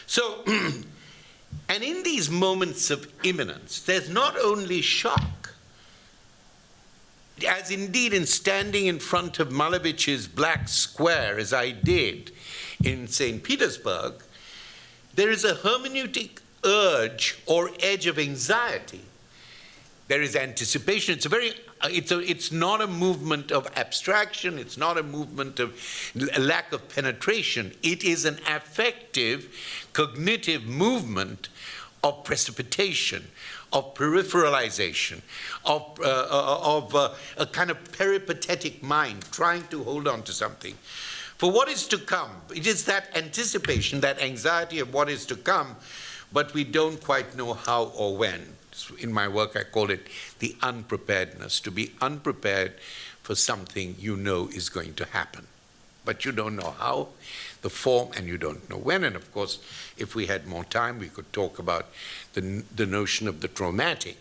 So, and in these moments of imminence, there's not only shock, as indeed in standing in front of Malevich's Black Square, as I did in St. Petersburg, there is a hermeneutic urge or edge of anxiety. There is anticipation. It's not a movement of abstraction. It's not a movement of lack of penetration. It is an affective, cognitive movement of precipitation, of peripheralization, of a kind of peripatetic mind trying to hold on to something. For what is to come, it is that anticipation, that anxiety of what is to come, but we don't quite know how or when. In my work, I call it the unpreparedness, to be unprepared for something you know is going to happen. But you don't know how, the form, and you don't know when. And of course, if we had more time, we could talk about the notion of the traumatic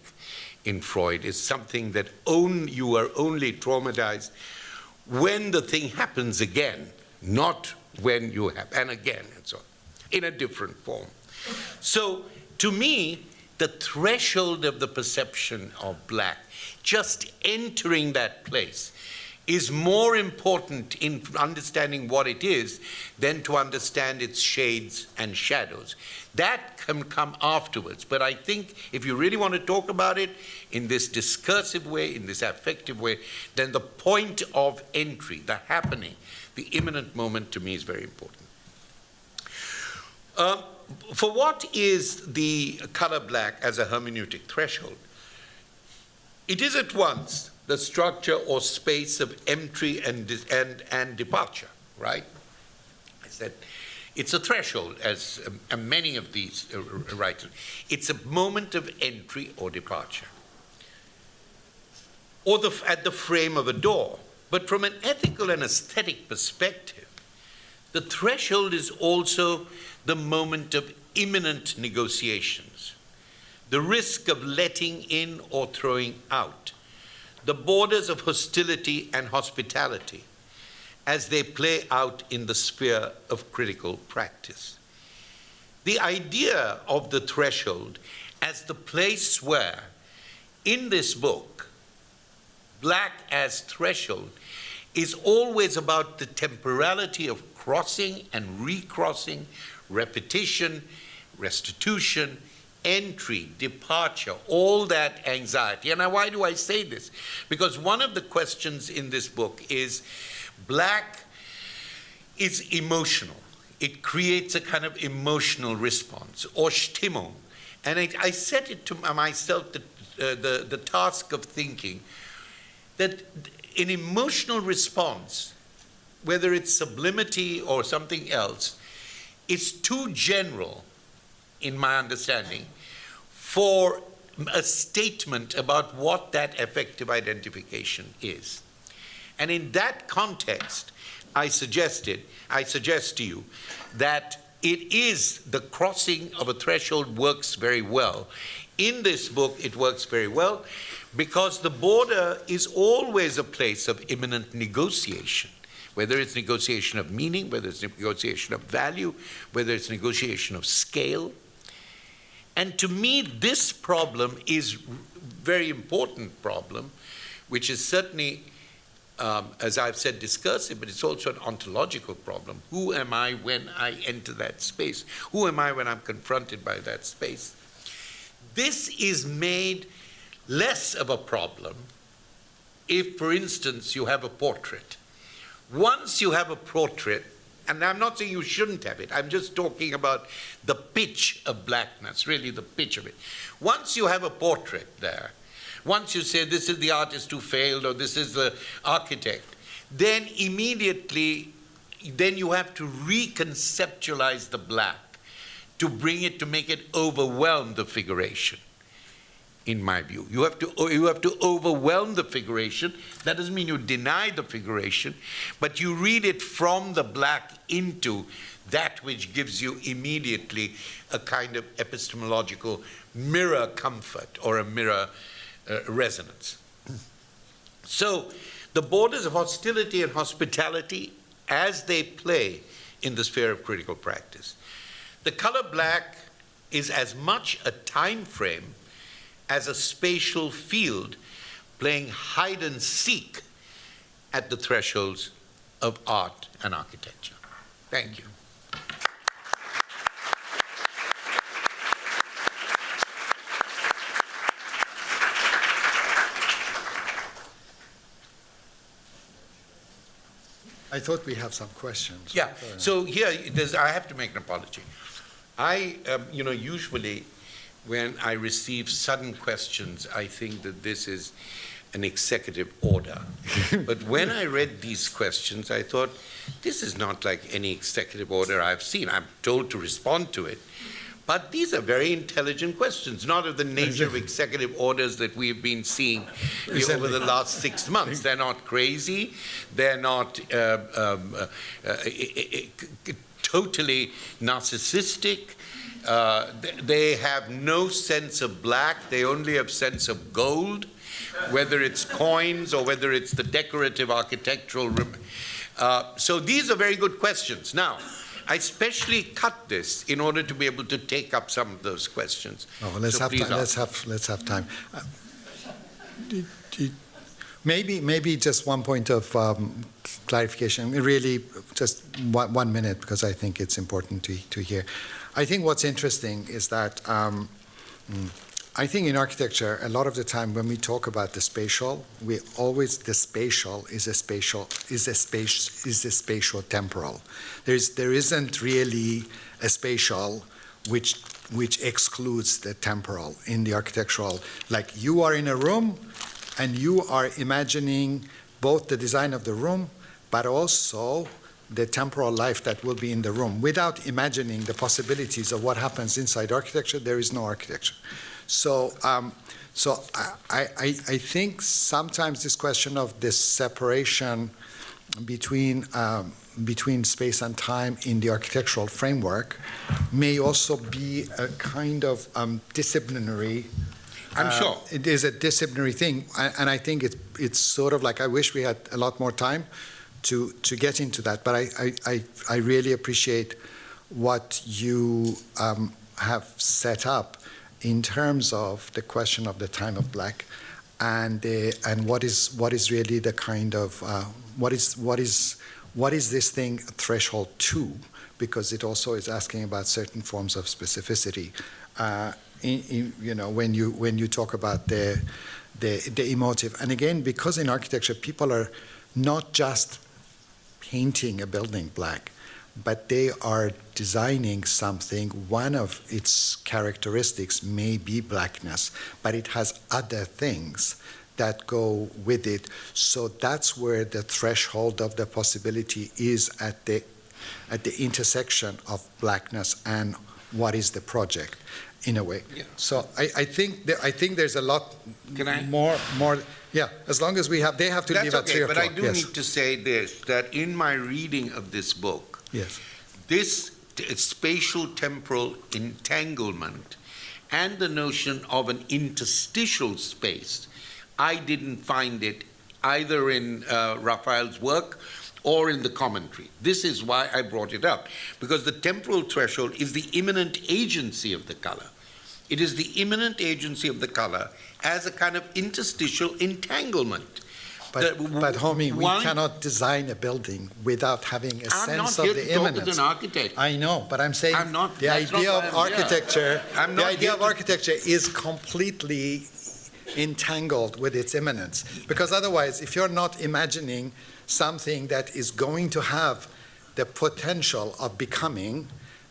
in Freud is something that you are only traumatized when the thing happens again, not when you have, and again, and so on, in a different form. So, to me, the threshold of the perception of black, just entering that place, is more important in understanding what it is than to understand its shades and shadows. That can come afterwards, but I think if you really want to talk about it in this discursive way, in this affective way, then the point of entry, the happening, the imminent moment, to me is very important. For what is the color black as a hermeneutic threshold? It is at once the structure or space of entry and departure, right? I said it's a threshold, as many of these writers. It's a moment of entry or departure, or at the frame of a door. But from an ethical and aesthetic perspective, the threshold is also the moment of imminent negotiations. the risk of letting in or throwing out, the borders of hostility and hospitality as they play out in the sphere of critical practice. The idea of the threshold as the place where, in this book, black as threshold is always about the temporality of crossing and recrossing, repetition, restitution, entry, departure, all that anxiety. And why do I say this? Because one of the questions in this book is black is emotional. It creates a kind of emotional response, or Stimmung. And I set it to myself the task of thinking that an emotional response, whether it's sublimity or something else, is too general, in my understanding, for a statement about what that affective identification is. And in that context, I suggest to you that it is the crossing of a threshold works very well. In this book, it works very well because the border is always a place of imminent negotiation, whether it's negotiation of meaning, whether it's negotiation of value, whether it's negotiation of scale. And to me, this problem is a very important problem, which is certainly, as I've said, discursive, but it's also an ontological problem. Who am I when I enter that space? Who am I when I'm confronted by that space? This is made less of a problem if, for instance, you have a portrait. Once you have a portrait, and I'm not saying you shouldn't have it, I'm just talking about the pitch of blackness, really the pitch of it. Once you have a portrait there, once you say this is the artist who failed or this is the architect, then immediately, then you have to reconceptualize the black to bring it, to make it overwhelm the figuration, in my view. You have to overwhelm the figuration. That doesn't mean you deny the figuration, but you read it from the black into that which gives you immediately a kind of epistemological mirror comfort or a mirror resonance. So the borders of hostility and hospitality as they play in the sphere of critical practice. The color black is as much a time frame as a spatial field playing hide and seek at the thresholds of art and architecture. Thank you. I thought we have some questions. Yeah, so here, I have to make an apology. Usually when I receive sudden questions, I think that this is an executive order. But when I read these questions, I thought, this is not like any executive order I've seen. I'm told to respond to it. But these are very intelligent questions, not of the nature of executive orders that we've been seeing over the last 6 months. They're not crazy. They're not totally narcissistic. They have no sense of black. They only have sense of gold, whether it's coins or whether it's the decorative architectural. So these are very good questions. Now, I specially cut this in order to be able to take up some of those questions. Oh, let's have time. Maybe just one point of clarification. Really, just 1 minute, because I think it's important to hear. I think what's interesting is that I think in architecture, a lot of the time when we talk about the spatial, the spatial is a spatial temporal. There isn't really a spatial which excludes the temporal in the architectural. Like you are in a room and you are imagining both the design of the room, but also the temporal life that will be in the room. Without imagining the possibilities of what happens inside architecture, there is no architecture. So I think sometimes this question of this separation between space and time in the architectural framework may also be a kind of disciplinary. I'm sure. It is a disciplinary thing, and I think it's sort of like I wish we had a lot more time to get into that. But I really appreciate what you have set up in terms of the question of the time of black, and what is really the kind of what is this thing threshold to, because it also is asking about certain forms of specificity. When you talk about the emotive, and again, because in architecture people are not just painting a building black, but they are designing something. One of its characteristics may be blackness, but it has other things that go with it. So that's where the threshold of the possibility is at the intersection of blackness and what is the project, in a way. Yeah. So I think there's a lot more. Yeah, as long as they have to leave at 3 o'clock. But I do need to say this, that in my reading of this book, yes, this spatial temporal entanglement and the notion of an interstitial space, I didn't find it either in Raphael's work or in the commentary. This is why I brought it up, because the temporal threshold is the immanent agency of the color. It is the immanent agency of the color as a kind of interstitial entanglement. But Homi, we cannot design a building without having a sense of the immanence. I'm not here to talk as an architect. I know, but I'm saying the idea of architecture is completely entangled with its immanence. Because otherwise, if you're not imagining something that is going to have the potential of becoming,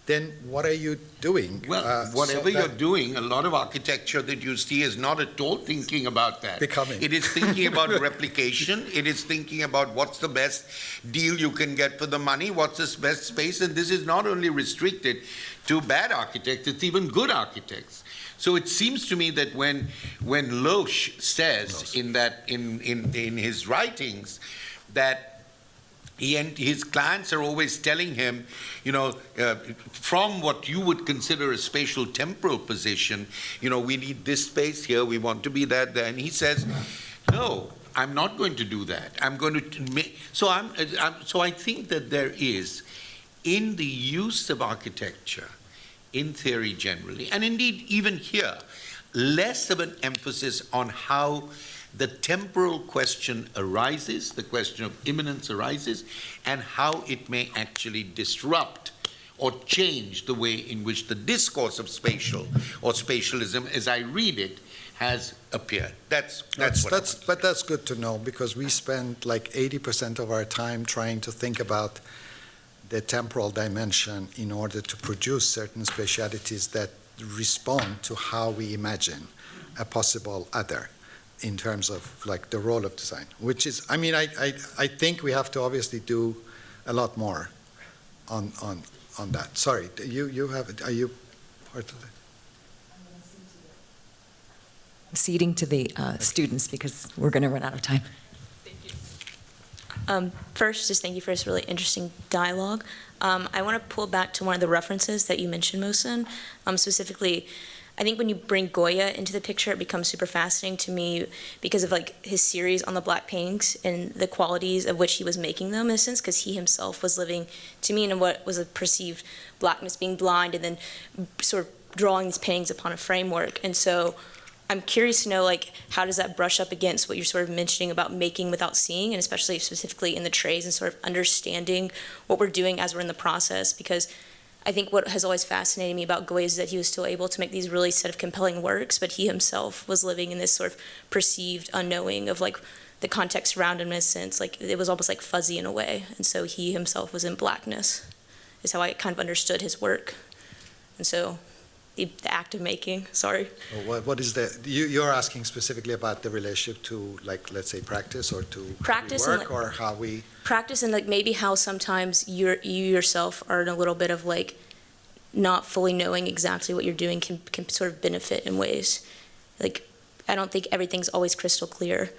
then what are you doing? Well, whatever you're doing, a lot of architecture that you see is not at all thinking about that. Becoming. It is thinking about replication. It is thinking about what's the best deal you can get for the money, what's the best space, and this is not only restricted to bad architects, it's even good architects. So it seems to me that when Loesch says in his writings that he and his clients are always telling him, from what you would consider a spatial temporal position, we need this space here, we want to be that there. And he says, no, I'm not going to do that. I'm going to make, so I think that there is, in the use of architecture, in theory generally, and indeed even here, less of an emphasis on how the temporal question arises, the question of immanence arises, and how it may actually disrupt or change the way in which the discourse of spatial or spatialism, as I read it, has appeared. But that's good to know, because we spend like 80% of our time trying to think about the temporal dimension in order to produce certain spatialities that respond to how we imagine a possible other, in terms of like the role of design, which is, I think we have to obviously do a lot more on that. Sorry, are you part of that? Ceding to the students, because we're going to run out of time. First, just thank you for this really interesting dialogue. I want to pull back to one of the references that you mentioned, Mohsen, specifically. I think when you bring Goya into the picture, it becomes super fascinating to me because of like his series on the black paintings and the qualities of which he was making them, in a sense, because he himself was living, to me, in what was a perceived blackness, being blind, and then sort of drawing these paintings upon a framework. And so I'm curious to know, like, how does that brush up against what you're sort of mentioning about making without seeing, and especially specifically in the trays, and sort of understanding what we're doing as we're in the process? Because I think what has always fascinated me about Goya is that he was still able to make these really set of compelling works, but he himself was living in this sort of perceived unknowing of like the context around him, in a sense. Like it was almost like fuzzy in a way. And so he himself was in blackness, is how I kind of understood his work. And so the act of making, sorry. What is you're asking specifically about the relationship to, like, let's say practice, or to practice work, and, or how we practice, and like maybe how sometimes you yourself are in a little bit of like not fully knowing exactly what you're doing can sort of benefit in ways. Like I don't think everything's always crystal clear.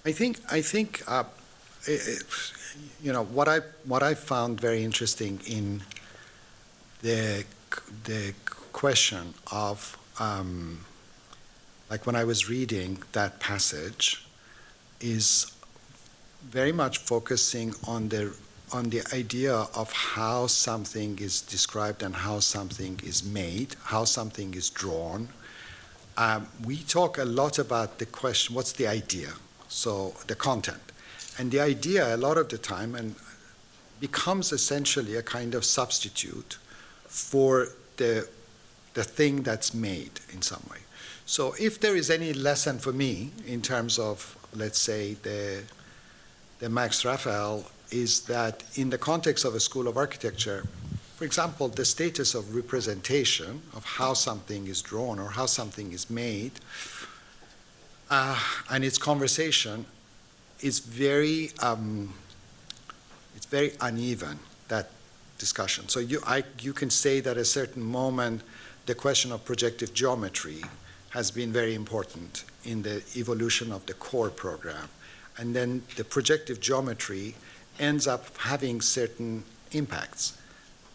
I think you know, what I found very interesting in the question of, like when I was reading that passage, is very much focusing on the idea of how something is described and how something is made, how something is drawn. We talk a lot about the question, what's the idea? So the content. And the idea, a lot of the time, and becomes essentially a kind of substitute for the thing that's made in some way. So if there is any lesson for me in terms of, let's say, the Max Raphael, is that in the context of a school of architecture, for example, the status of representation of how something is drawn or how something is made, and its conversation is very uneven, that discussion. So you can say that at a certain moment, the question of projective geometry has been very important in the evolution of the core program. And then the projective geometry ends up having certain impacts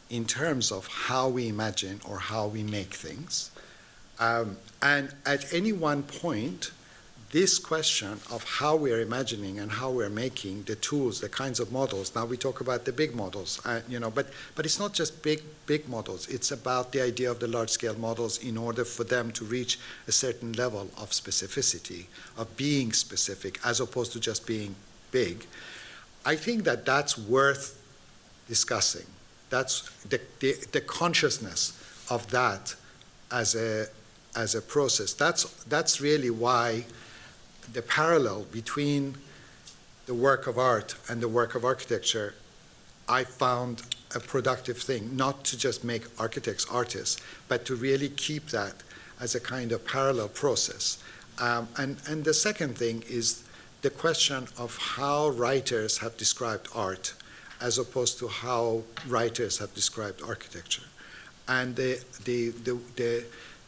in terms of how we imagine or how we make things. And at any one point, this question of how we're imagining and how we're making the tools, the kinds of models. Now we talk about the big models, you know, but it's not just big models. It's about the idea of the large-scale models in order for them to reach a certain level of specificity, of being specific, as opposed to just being big. I think that that's worth discussing. That's the consciousness of that as a process. That's really why the parallel between the work of art and the work of architecture, I found a productive thing, not to just make architects artists, but to really keep that as a kind of parallel process. And the second thing is the question of how writers have described art as opposed to how writers have described architecture. And the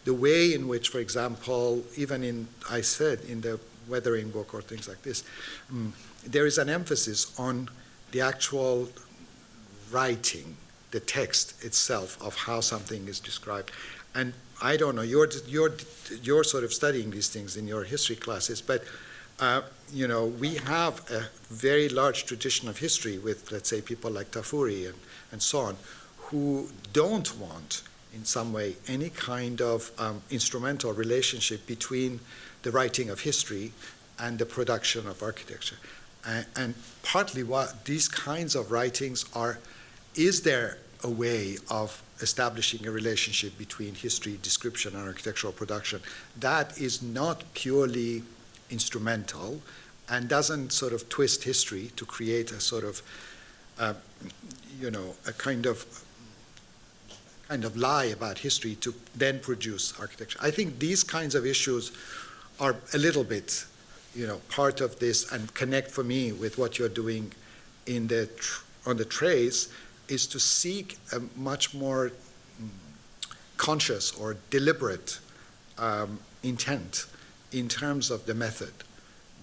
way in which, for example, even I said in the Weathering book or things like this, there is an emphasis on the actual writing, the text itself of how something is described. And I don't know, you're sort of studying these things in your history classes, but you know, we have a very large tradition of history with, let's say, people like Tafuri and so on, who don't want, in some way, any kind of instrumental relationship between the writing of history and the production of architecture. And partly what these kinds of writings are, is there a way of establishing a relationship between history, description, and architectural production that is not purely instrumental and doesn't sort of twist history to create a sort of, you know, a kind of lie about history to then produce architecture. I think these kinds of issues are a little bit, you know, part of this and connect for me with what you're doing in on the trays, is to seek a much more conscious or deliberate intent in terms of the method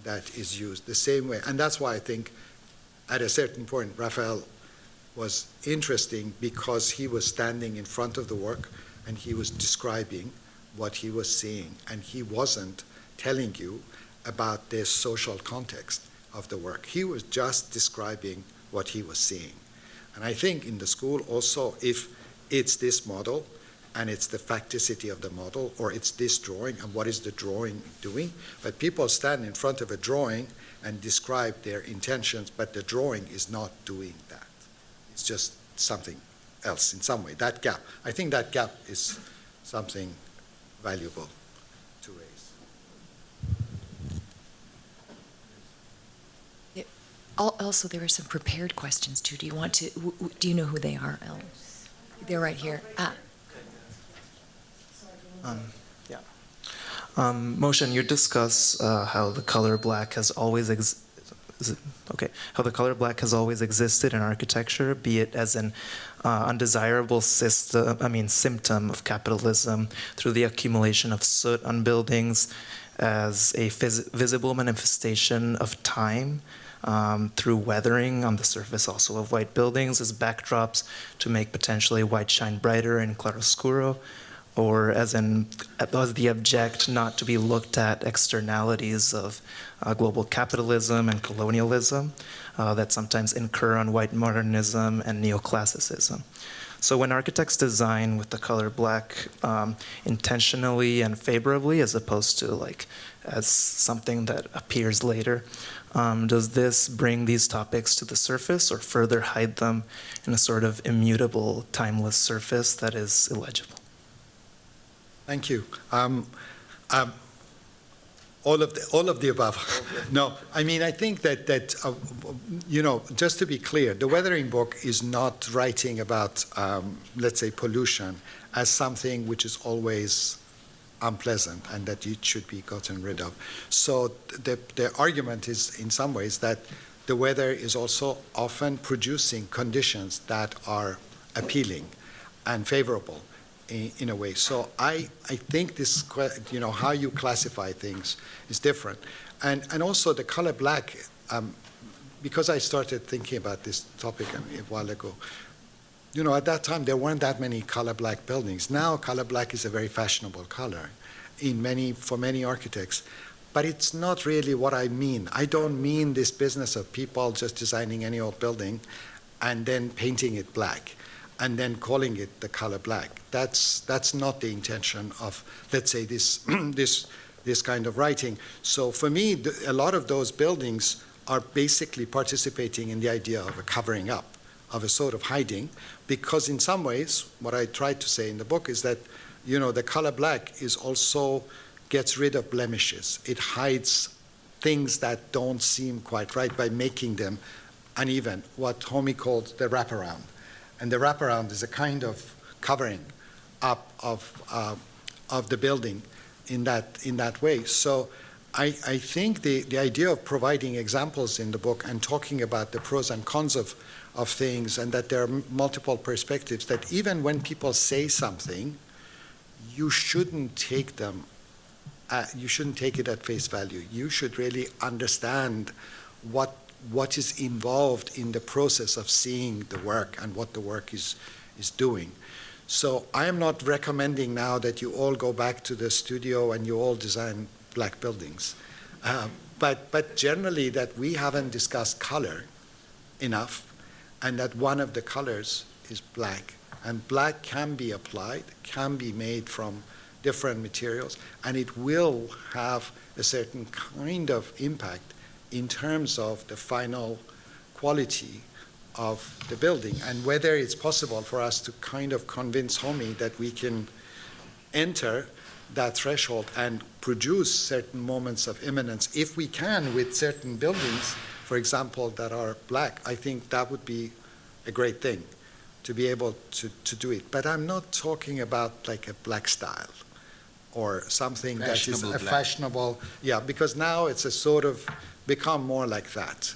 that is used the same way. And that's why I think at a certain point Raphael was interesting, because he was standing in front of the work and he was describing what he was seeing, and he wasn't telling you about the social context of the work. He was just describing what he was seeing. And I think in the school also, if it's this model and it's the facticity of the model, or it's this drawing and what is the drawing doing, but people stand in front of a drawing and describe their intentions, but the drawing is not doing that. It's just something else in some way. That gap, I think that gap is something valuable to raise. Also, there are some prepared questions too. Do you want to, do you know who they are, Elle? They're right here. Yeah. Mohsen, you discuss how the color black has always how the color black has always existed in architecture, be it as an undesirable symptom of capitalism through the accumulation of soot on buildings, as a visible manifestation of time through weathering on the surface also of white buildings as backdrops to make potentially white shine brighter in claroscuro, or as the object not to be looked at externalities of global capitalism and colonialism that sometimes incur on white modernism and neoclassicism. So when architects design with the color black intentionally and favorably, as opposed to like as something that appears later, does this bring these topics to the surface or further hide them in a sort of immutable, timeless surface that is illegible? Thank you. All of the above. No, I mean, I think that just to be clear, the weathering book is not writing about, let's say, pollution as something which is always unpleasant and that it should be gotten rid of. So the argument is, in some ways, that the weather is also often producing conditions that are appealing and favorable in a way. So I think this, how you classify things is different. And also the color black, because I started thinking about this topic a while ago, at that time there weren't that many color black buildings. Now color black is a very fashionable color for many architects. But it's not really what I mean. I don't mean this business of people just designing any old building and then painting it black and then calling it the color black. That's not the intention of, let's say, this this kind of writing. So for me, a lot of those buildings are basically participating in the idea of a covering up, of a sort of hiding, because in some ways, what I tried to say in the book is that, the color black is also gets rid of blemishes. It hides things that don't seem quite right by making them uneven, what Homi called the wraparound. And the wraparound is a kind of covering up of the building in that way. So I think the idea of providing examples in the book and talking about the pros and cons of things, and that there are multiple perspectives, that even when people say something, you shouldn't take them. You shouldn't take it at face value. You should really understand what is involved in the process of seeing the work and what the work is doing. So I am not recommending now that you all go back to the studio and you all design black buildings. But generally that we haven't discussed color enough, and that one of the colors is black. And black can be applied, can be made from different materials, and it will have a certain kind of impact in terms of the final quality of the building, and whether it's possible for us to kind of convince Homi that we can enter that threshold and produce certain moments of immanence. If we can with certain buildings, for example, that are black, I think that would be a great thing to be able to do it. But I'm not talking about like a black style or something that is a fashionable, because now it's a sort of become more like that.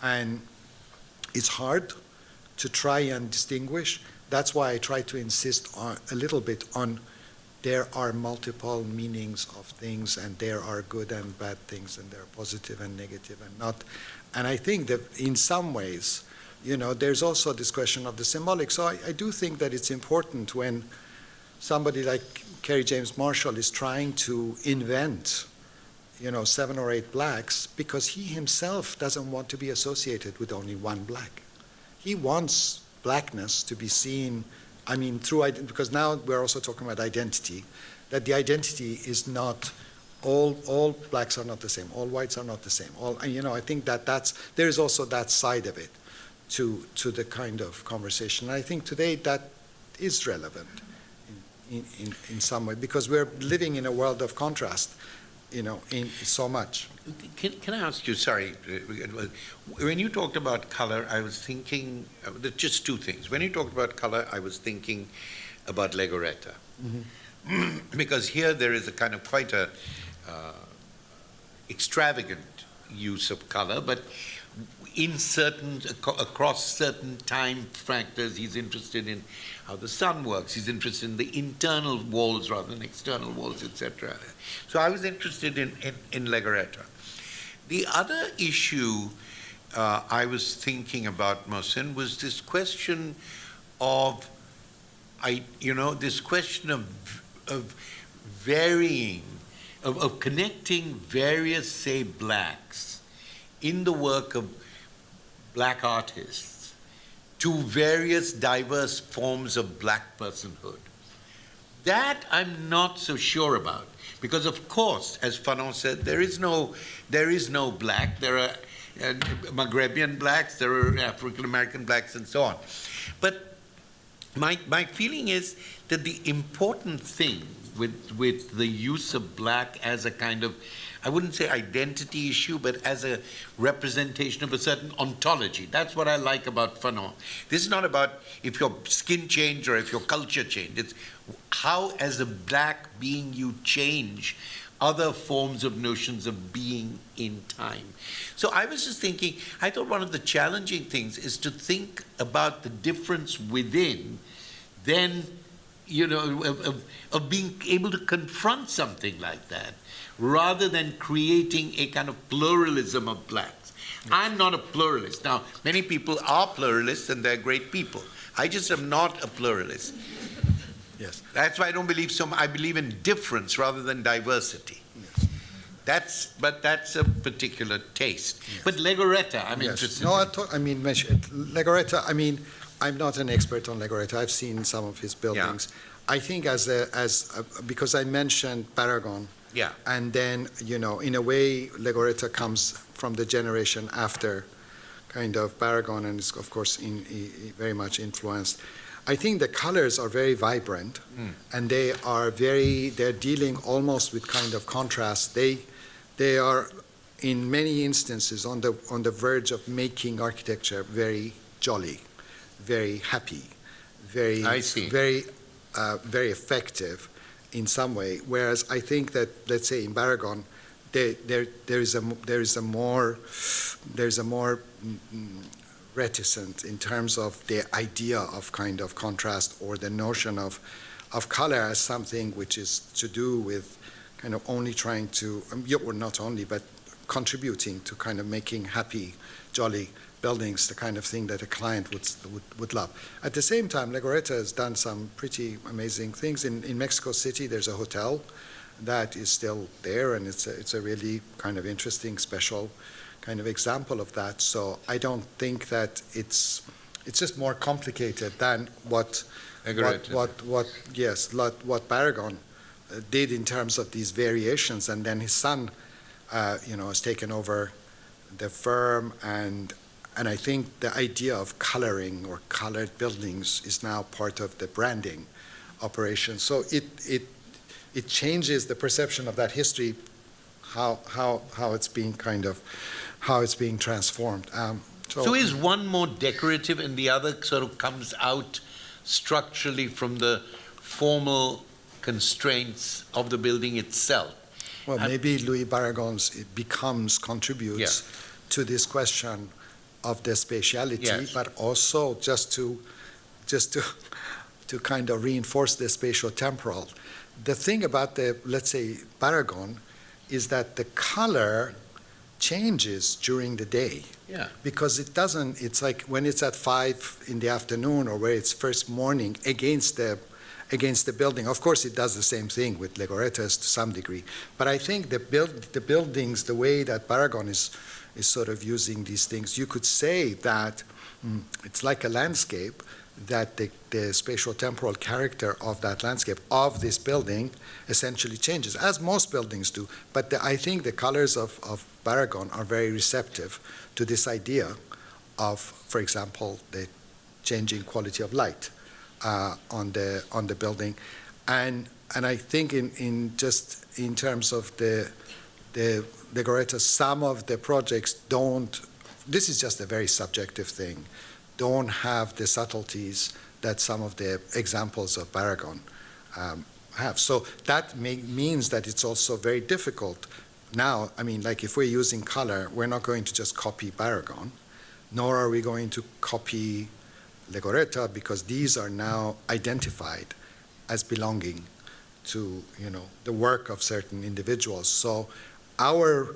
And it's hard to try and distinguish. That's why I try to insist on a little bit on there are multiple meanings of things, and there are good and bad things, and there are positive and negative and not. And I think that in some ways, there's also this question of the symbolic. So I do think that it's important when somebody like Kerry James Marshall is trying to invent, 7 or 8 blacks, because he himself doesn't want to be associated with only one black. He wants blackness to be seen, because now we're also talking about identity, that the identity is not all blacks are not the same, all whites are not the same. I think that there is also that side of it to the kind of conversation. And I think today that is relevant in some way, because we're living in a world of contrast, in so much. Can I ask you, sorry, when you talked about color, I was thinking, just two things. When you talked about color, I was thinking about Legoretta. Mm-hmm. Because here there is a kind of quite a extravagant use of color, but in certain, across certain time factors, he's interested in how the sun works. He's interested in the internal walls rather than external walls, etc. So I was interested in Legarreta. The other issue I was thinking about, Mohsen, was this question of, this question of varying, of connecting various, say, blacks in the work of black artists to various diverse forms of black personhood. That I'm not so sure about, because of course, as Fanon said, there is no black. There are Maghrebian blacks, there are African American blacks, and so on. But my feeling is that the important thing with the use of black as a kind of, I wouldn't say identity issue, but as a representation of a certain ontology. That's what I like about Fanon. This is not about if your skin changed or if your culture changed. It's how, as a black being, you change other forms of notions of being in time. So I was just thinking, I thought one of the challenging things is to think about the difference within, then, of being able to confront something like that, rather than creating a kind of pluralism of blacks. Yes. I'm not a pluralist. Now, many people are pluralists and they're great people. I just am not a pluralist. Yes. That's why I don't believe I believe in difference rather than diversity. Yes. But that's a particular taste. Yes. But Legarreta, I'm interested in. Legarreta, I'm not an expert on Legarreta. I've seen some of his buildings. Yeah. I think because I mentioned Paragon, yeah. And then, in a way, Legarreta comes from the generation after kind of Paragon and is, of course, very much influenced. I think the colors are very vibrant, and they're dealing almost with kind of contrast. They are, in many instances, on the verge of making architecture very jolly, very happy, very effective in some way. Whereas I think that, let's say in Paragon, there is a more reticent in terms of the idea of kind of contrast, or the notion of color as something which is to do with kind of only trying to, or not only, but contributing to kind of making happy, jolly buildings, the kind of thing that a client would love. At the same time, Legarreta has done some pretty amazing things. In Mexico City, there's a hotel that is still there, and it's a really kind of interesting, special kind of example of that. So I don't think that it's just more complicated than what Paragon did in terms of these variations, and then his son, has taken over the firm, and I think the idea of coloring or colored buildings is now part of the branding operation. So it changes the perception of that history, how it's being transformed. So is one more decorative and the other sort of comes out structurally from the formal constraints of the building itself? Well, maybe Louis Barragon's contributes to this question of the spatiality, but also just to kind of reinforce the spatio-temporal. The thing about let's say, Paragon is that the color changes during the day. Yeah. Because it's like when it's at 5 in the afternoon or where it's first morning against the building. Of course, it does the same thing with Legarreta's to some degree. But I think the buildings, the way that Paragon is sort of using these things, you could say that it's like a landscape, that the spatial-temporal character of that landscape, of this building, essentially changes, as most buildings do. But I think the colors of Paragon are very receptive to this idea of, for example, the changing quality of light on the building. And I think in terms of the Legarreta, some of the projects don't, this is just a very subjective thing, don't have the subtleties that some of the examples of Paragon have. So that means that it's also very difficult now, I mean, like if we're using color, we're not going to just copy Baragon, nor are we going to copy Legorreta, because these are now identified as belonging to, the work of certain individuals. So our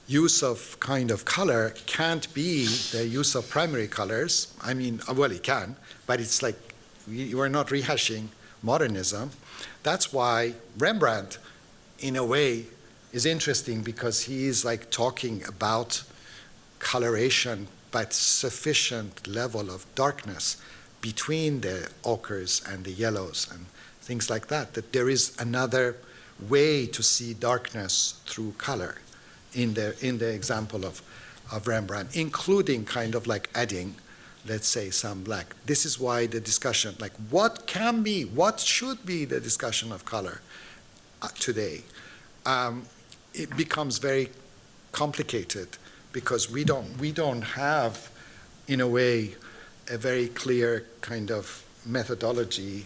use of kind of color can't be the use of primary colors. I mean, well, it can, but it's like we're not rehashing modernism. That's why Rembrandt, in a way, is interesting, because he is like talking about coloration, but sufficient level of darkness between the ochres and the yellows and things like that, that there is another way to see darkness through color in the example of Rembrandt, including kind of like adding, let's say, some black. This is why the discussion, like what should be the discussion of color today, it becomes very complicated, because we don't have, in a way, a very clear kind of methodology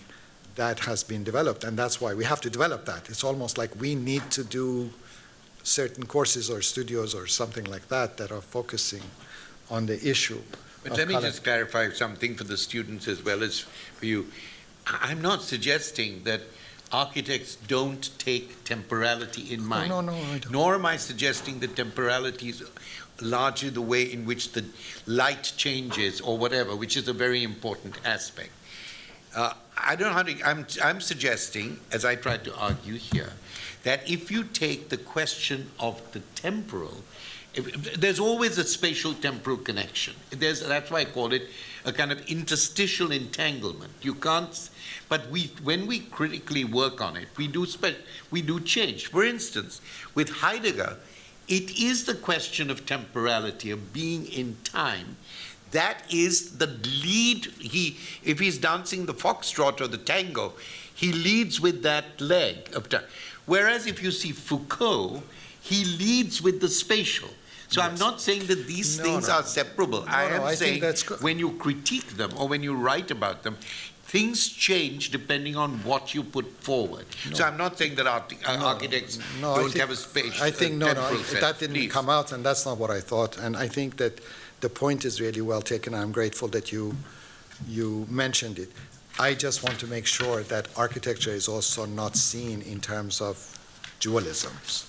that has been developed, and that's why we have to develop that. It's almost like we need to do certain courses or studios or something like that that are focusing on the issue. But let me just clarify something for the students as well as for you. I'm not suggesting that architects don't take temporality in mind. No, I don't. Nor am I suggesting that temporality is largely the way in which the light changes or whatever, which is a very important aspect. I don't know how to, I'm suggesting, as I tried to argue here, that if you take the question of the temporal, there's always a spatial temporal connection. That's why I call it a kind of interstitial entanglement. You can't, but when we critically work on it, we do change. For instance, with Heidegger, it is the question of temporality, of being in time. That is the lead. If he's dancing the foxtrot or the tango, he leads with that leg of time. Whereas if you see Foucault, he leads with the spatial. So yes. I'm not saying that these things are separable. I am saying when you critique them or when you write about them, things change depending on what you put forward. No. So I'm not saying that architects don't have a spatial. I think that didn't come out, and that's not what I thought. And I think that the point is really well taken. I'm grateful that you mentioned it. I just want to make sure that architecture is also not seen in terms of dualisms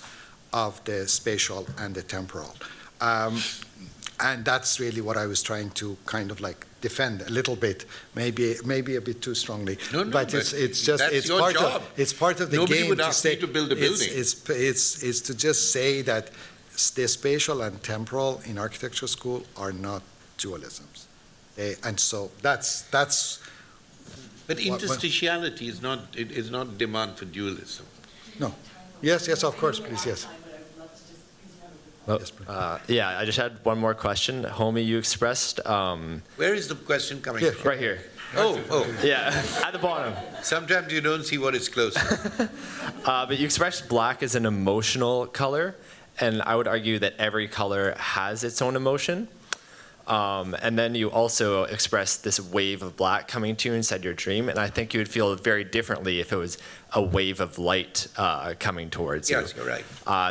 of the spatial and the temporal. And that's really what I was trying to kind of like defend a little bit, maybe a bit too strongly. But it's just that's your job. It's part of the Nobody game would to ask say you to build a building. It's to just say that the spatial and temporal in architecture school are not dualisms, and so that's. But interstitiality is not demand for dualism. No. Yes, of course, please, yes. Well, Yes, please. yeah, I just had one more question. Homi, you expressed... Where is the question coming Here. from? Right here. Oh. Yeah, at the bottom. Sometimes you don't see what is closer. But you expressed black as an emotional color, and I would argue that every color has its own emotion. And then you also expressed this wave of black coming to you inside your dream, and I think you would feel very differently if it was a wave of light coming towards you. Yes, you're right.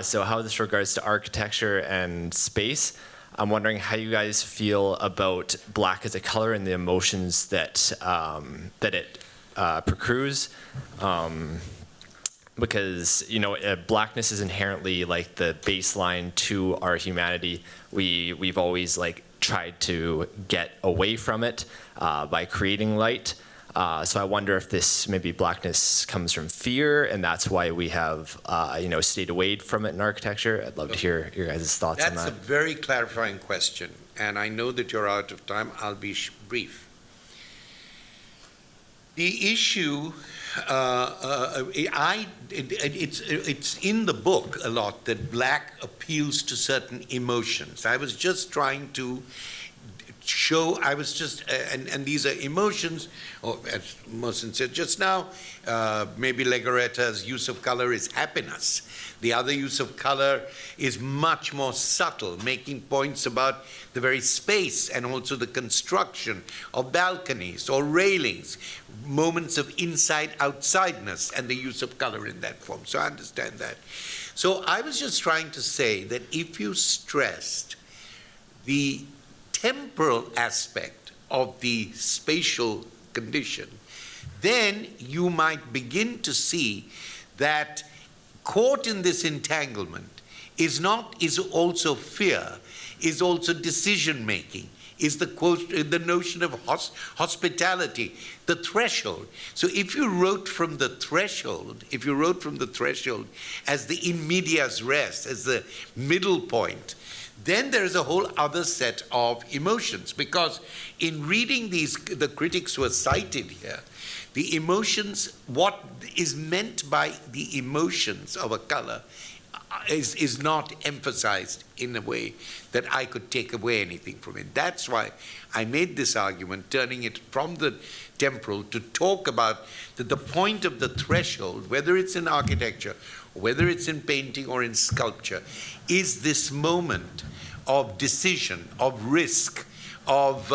So how this regards to architecture and space, I'm wondering how you guys feel about black as a color and the emotions that it procures. Because blackness is inherently like the baseline to our humanity. We've always tried to get away from it by creating light. So I wonder if this maybe blackness comes from fear, and that's why we have stayed away from it in architecture. I'd love to hear your guys' thoughts on that. That's a very clarifying question, and I know that you're out of time. I'll be brief. The issue, it's in the book a lot that black appeals to certain emotions. I was just trying to show, and these are emotions, or as Mohsen said just now, maybe Legorreta's use of color is happiness. The other use of color is much more subtle, making points about the very space and also the construction of balconies or railings, moments of inside-outsideness and the use of color in that form. So I understand that. So I was just trying to say that if you stressed the temporal aspect of the spatial condition, then you might begin to see that caught in this entanglement is also fear, is also decision making, is the notion of hospitality, the threshold. So if you wrote from the threshold, as the in medias res, as the middle point, then there is a whole other set of emotions. Because in reading these, the critics who are cited here, the emotions, what is meant by the emotions of a color is not emphasized in a way that I could take away anything from it. That's why I made this argument, turning it from the temporal to talk about that the point of the threshold, whether it's in architecture, whether it's in painting or in sculpture, is this moment of decision, of risk, of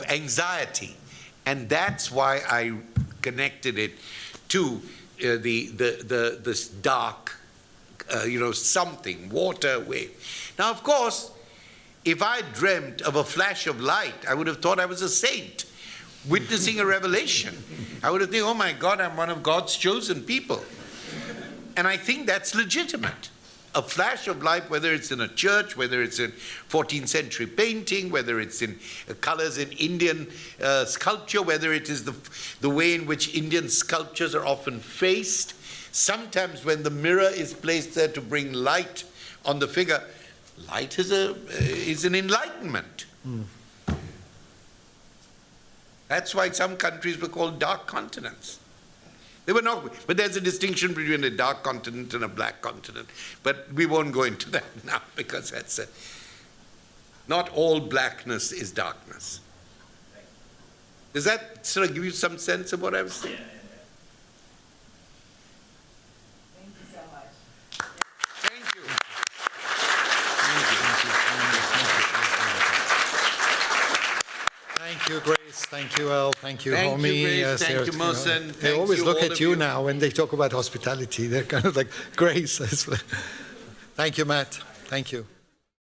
anxiety. And that's why I connected it to this dark, something, water, wave. Now, of course, if I dreamt of a flash of light, I would have thought I was a saint witnessing a revelation. I would have thought, oh my God, I'm one of God's chosen people. And I think that's legitimate. A flash of light, whether it's in a church, whether it's in 14th century painting, whether it's in colors in Indian sculpture, whether it is the way in which Indian sculptures are often faced. Sometimes when the mirror is placed there to bring light on the figure, light is an enlightenment. That's why some countries were called dark continents. They were not, but there's a distinction between a dark continent and a black continent. But we won't go into that now, because not all blackness is darkness. Does that sort of give you some sense of what I was saying? Thank you so much. Thank you. Thank you, Grace. Thank you, Al. Thank you, Thank Homi. you, Grace. Yes, Thank you, Mohsen. They Thank always you, look all at of you you. now when they talk about hospitality. They're kind of like, Grace. Thank you, Matt. Thank you.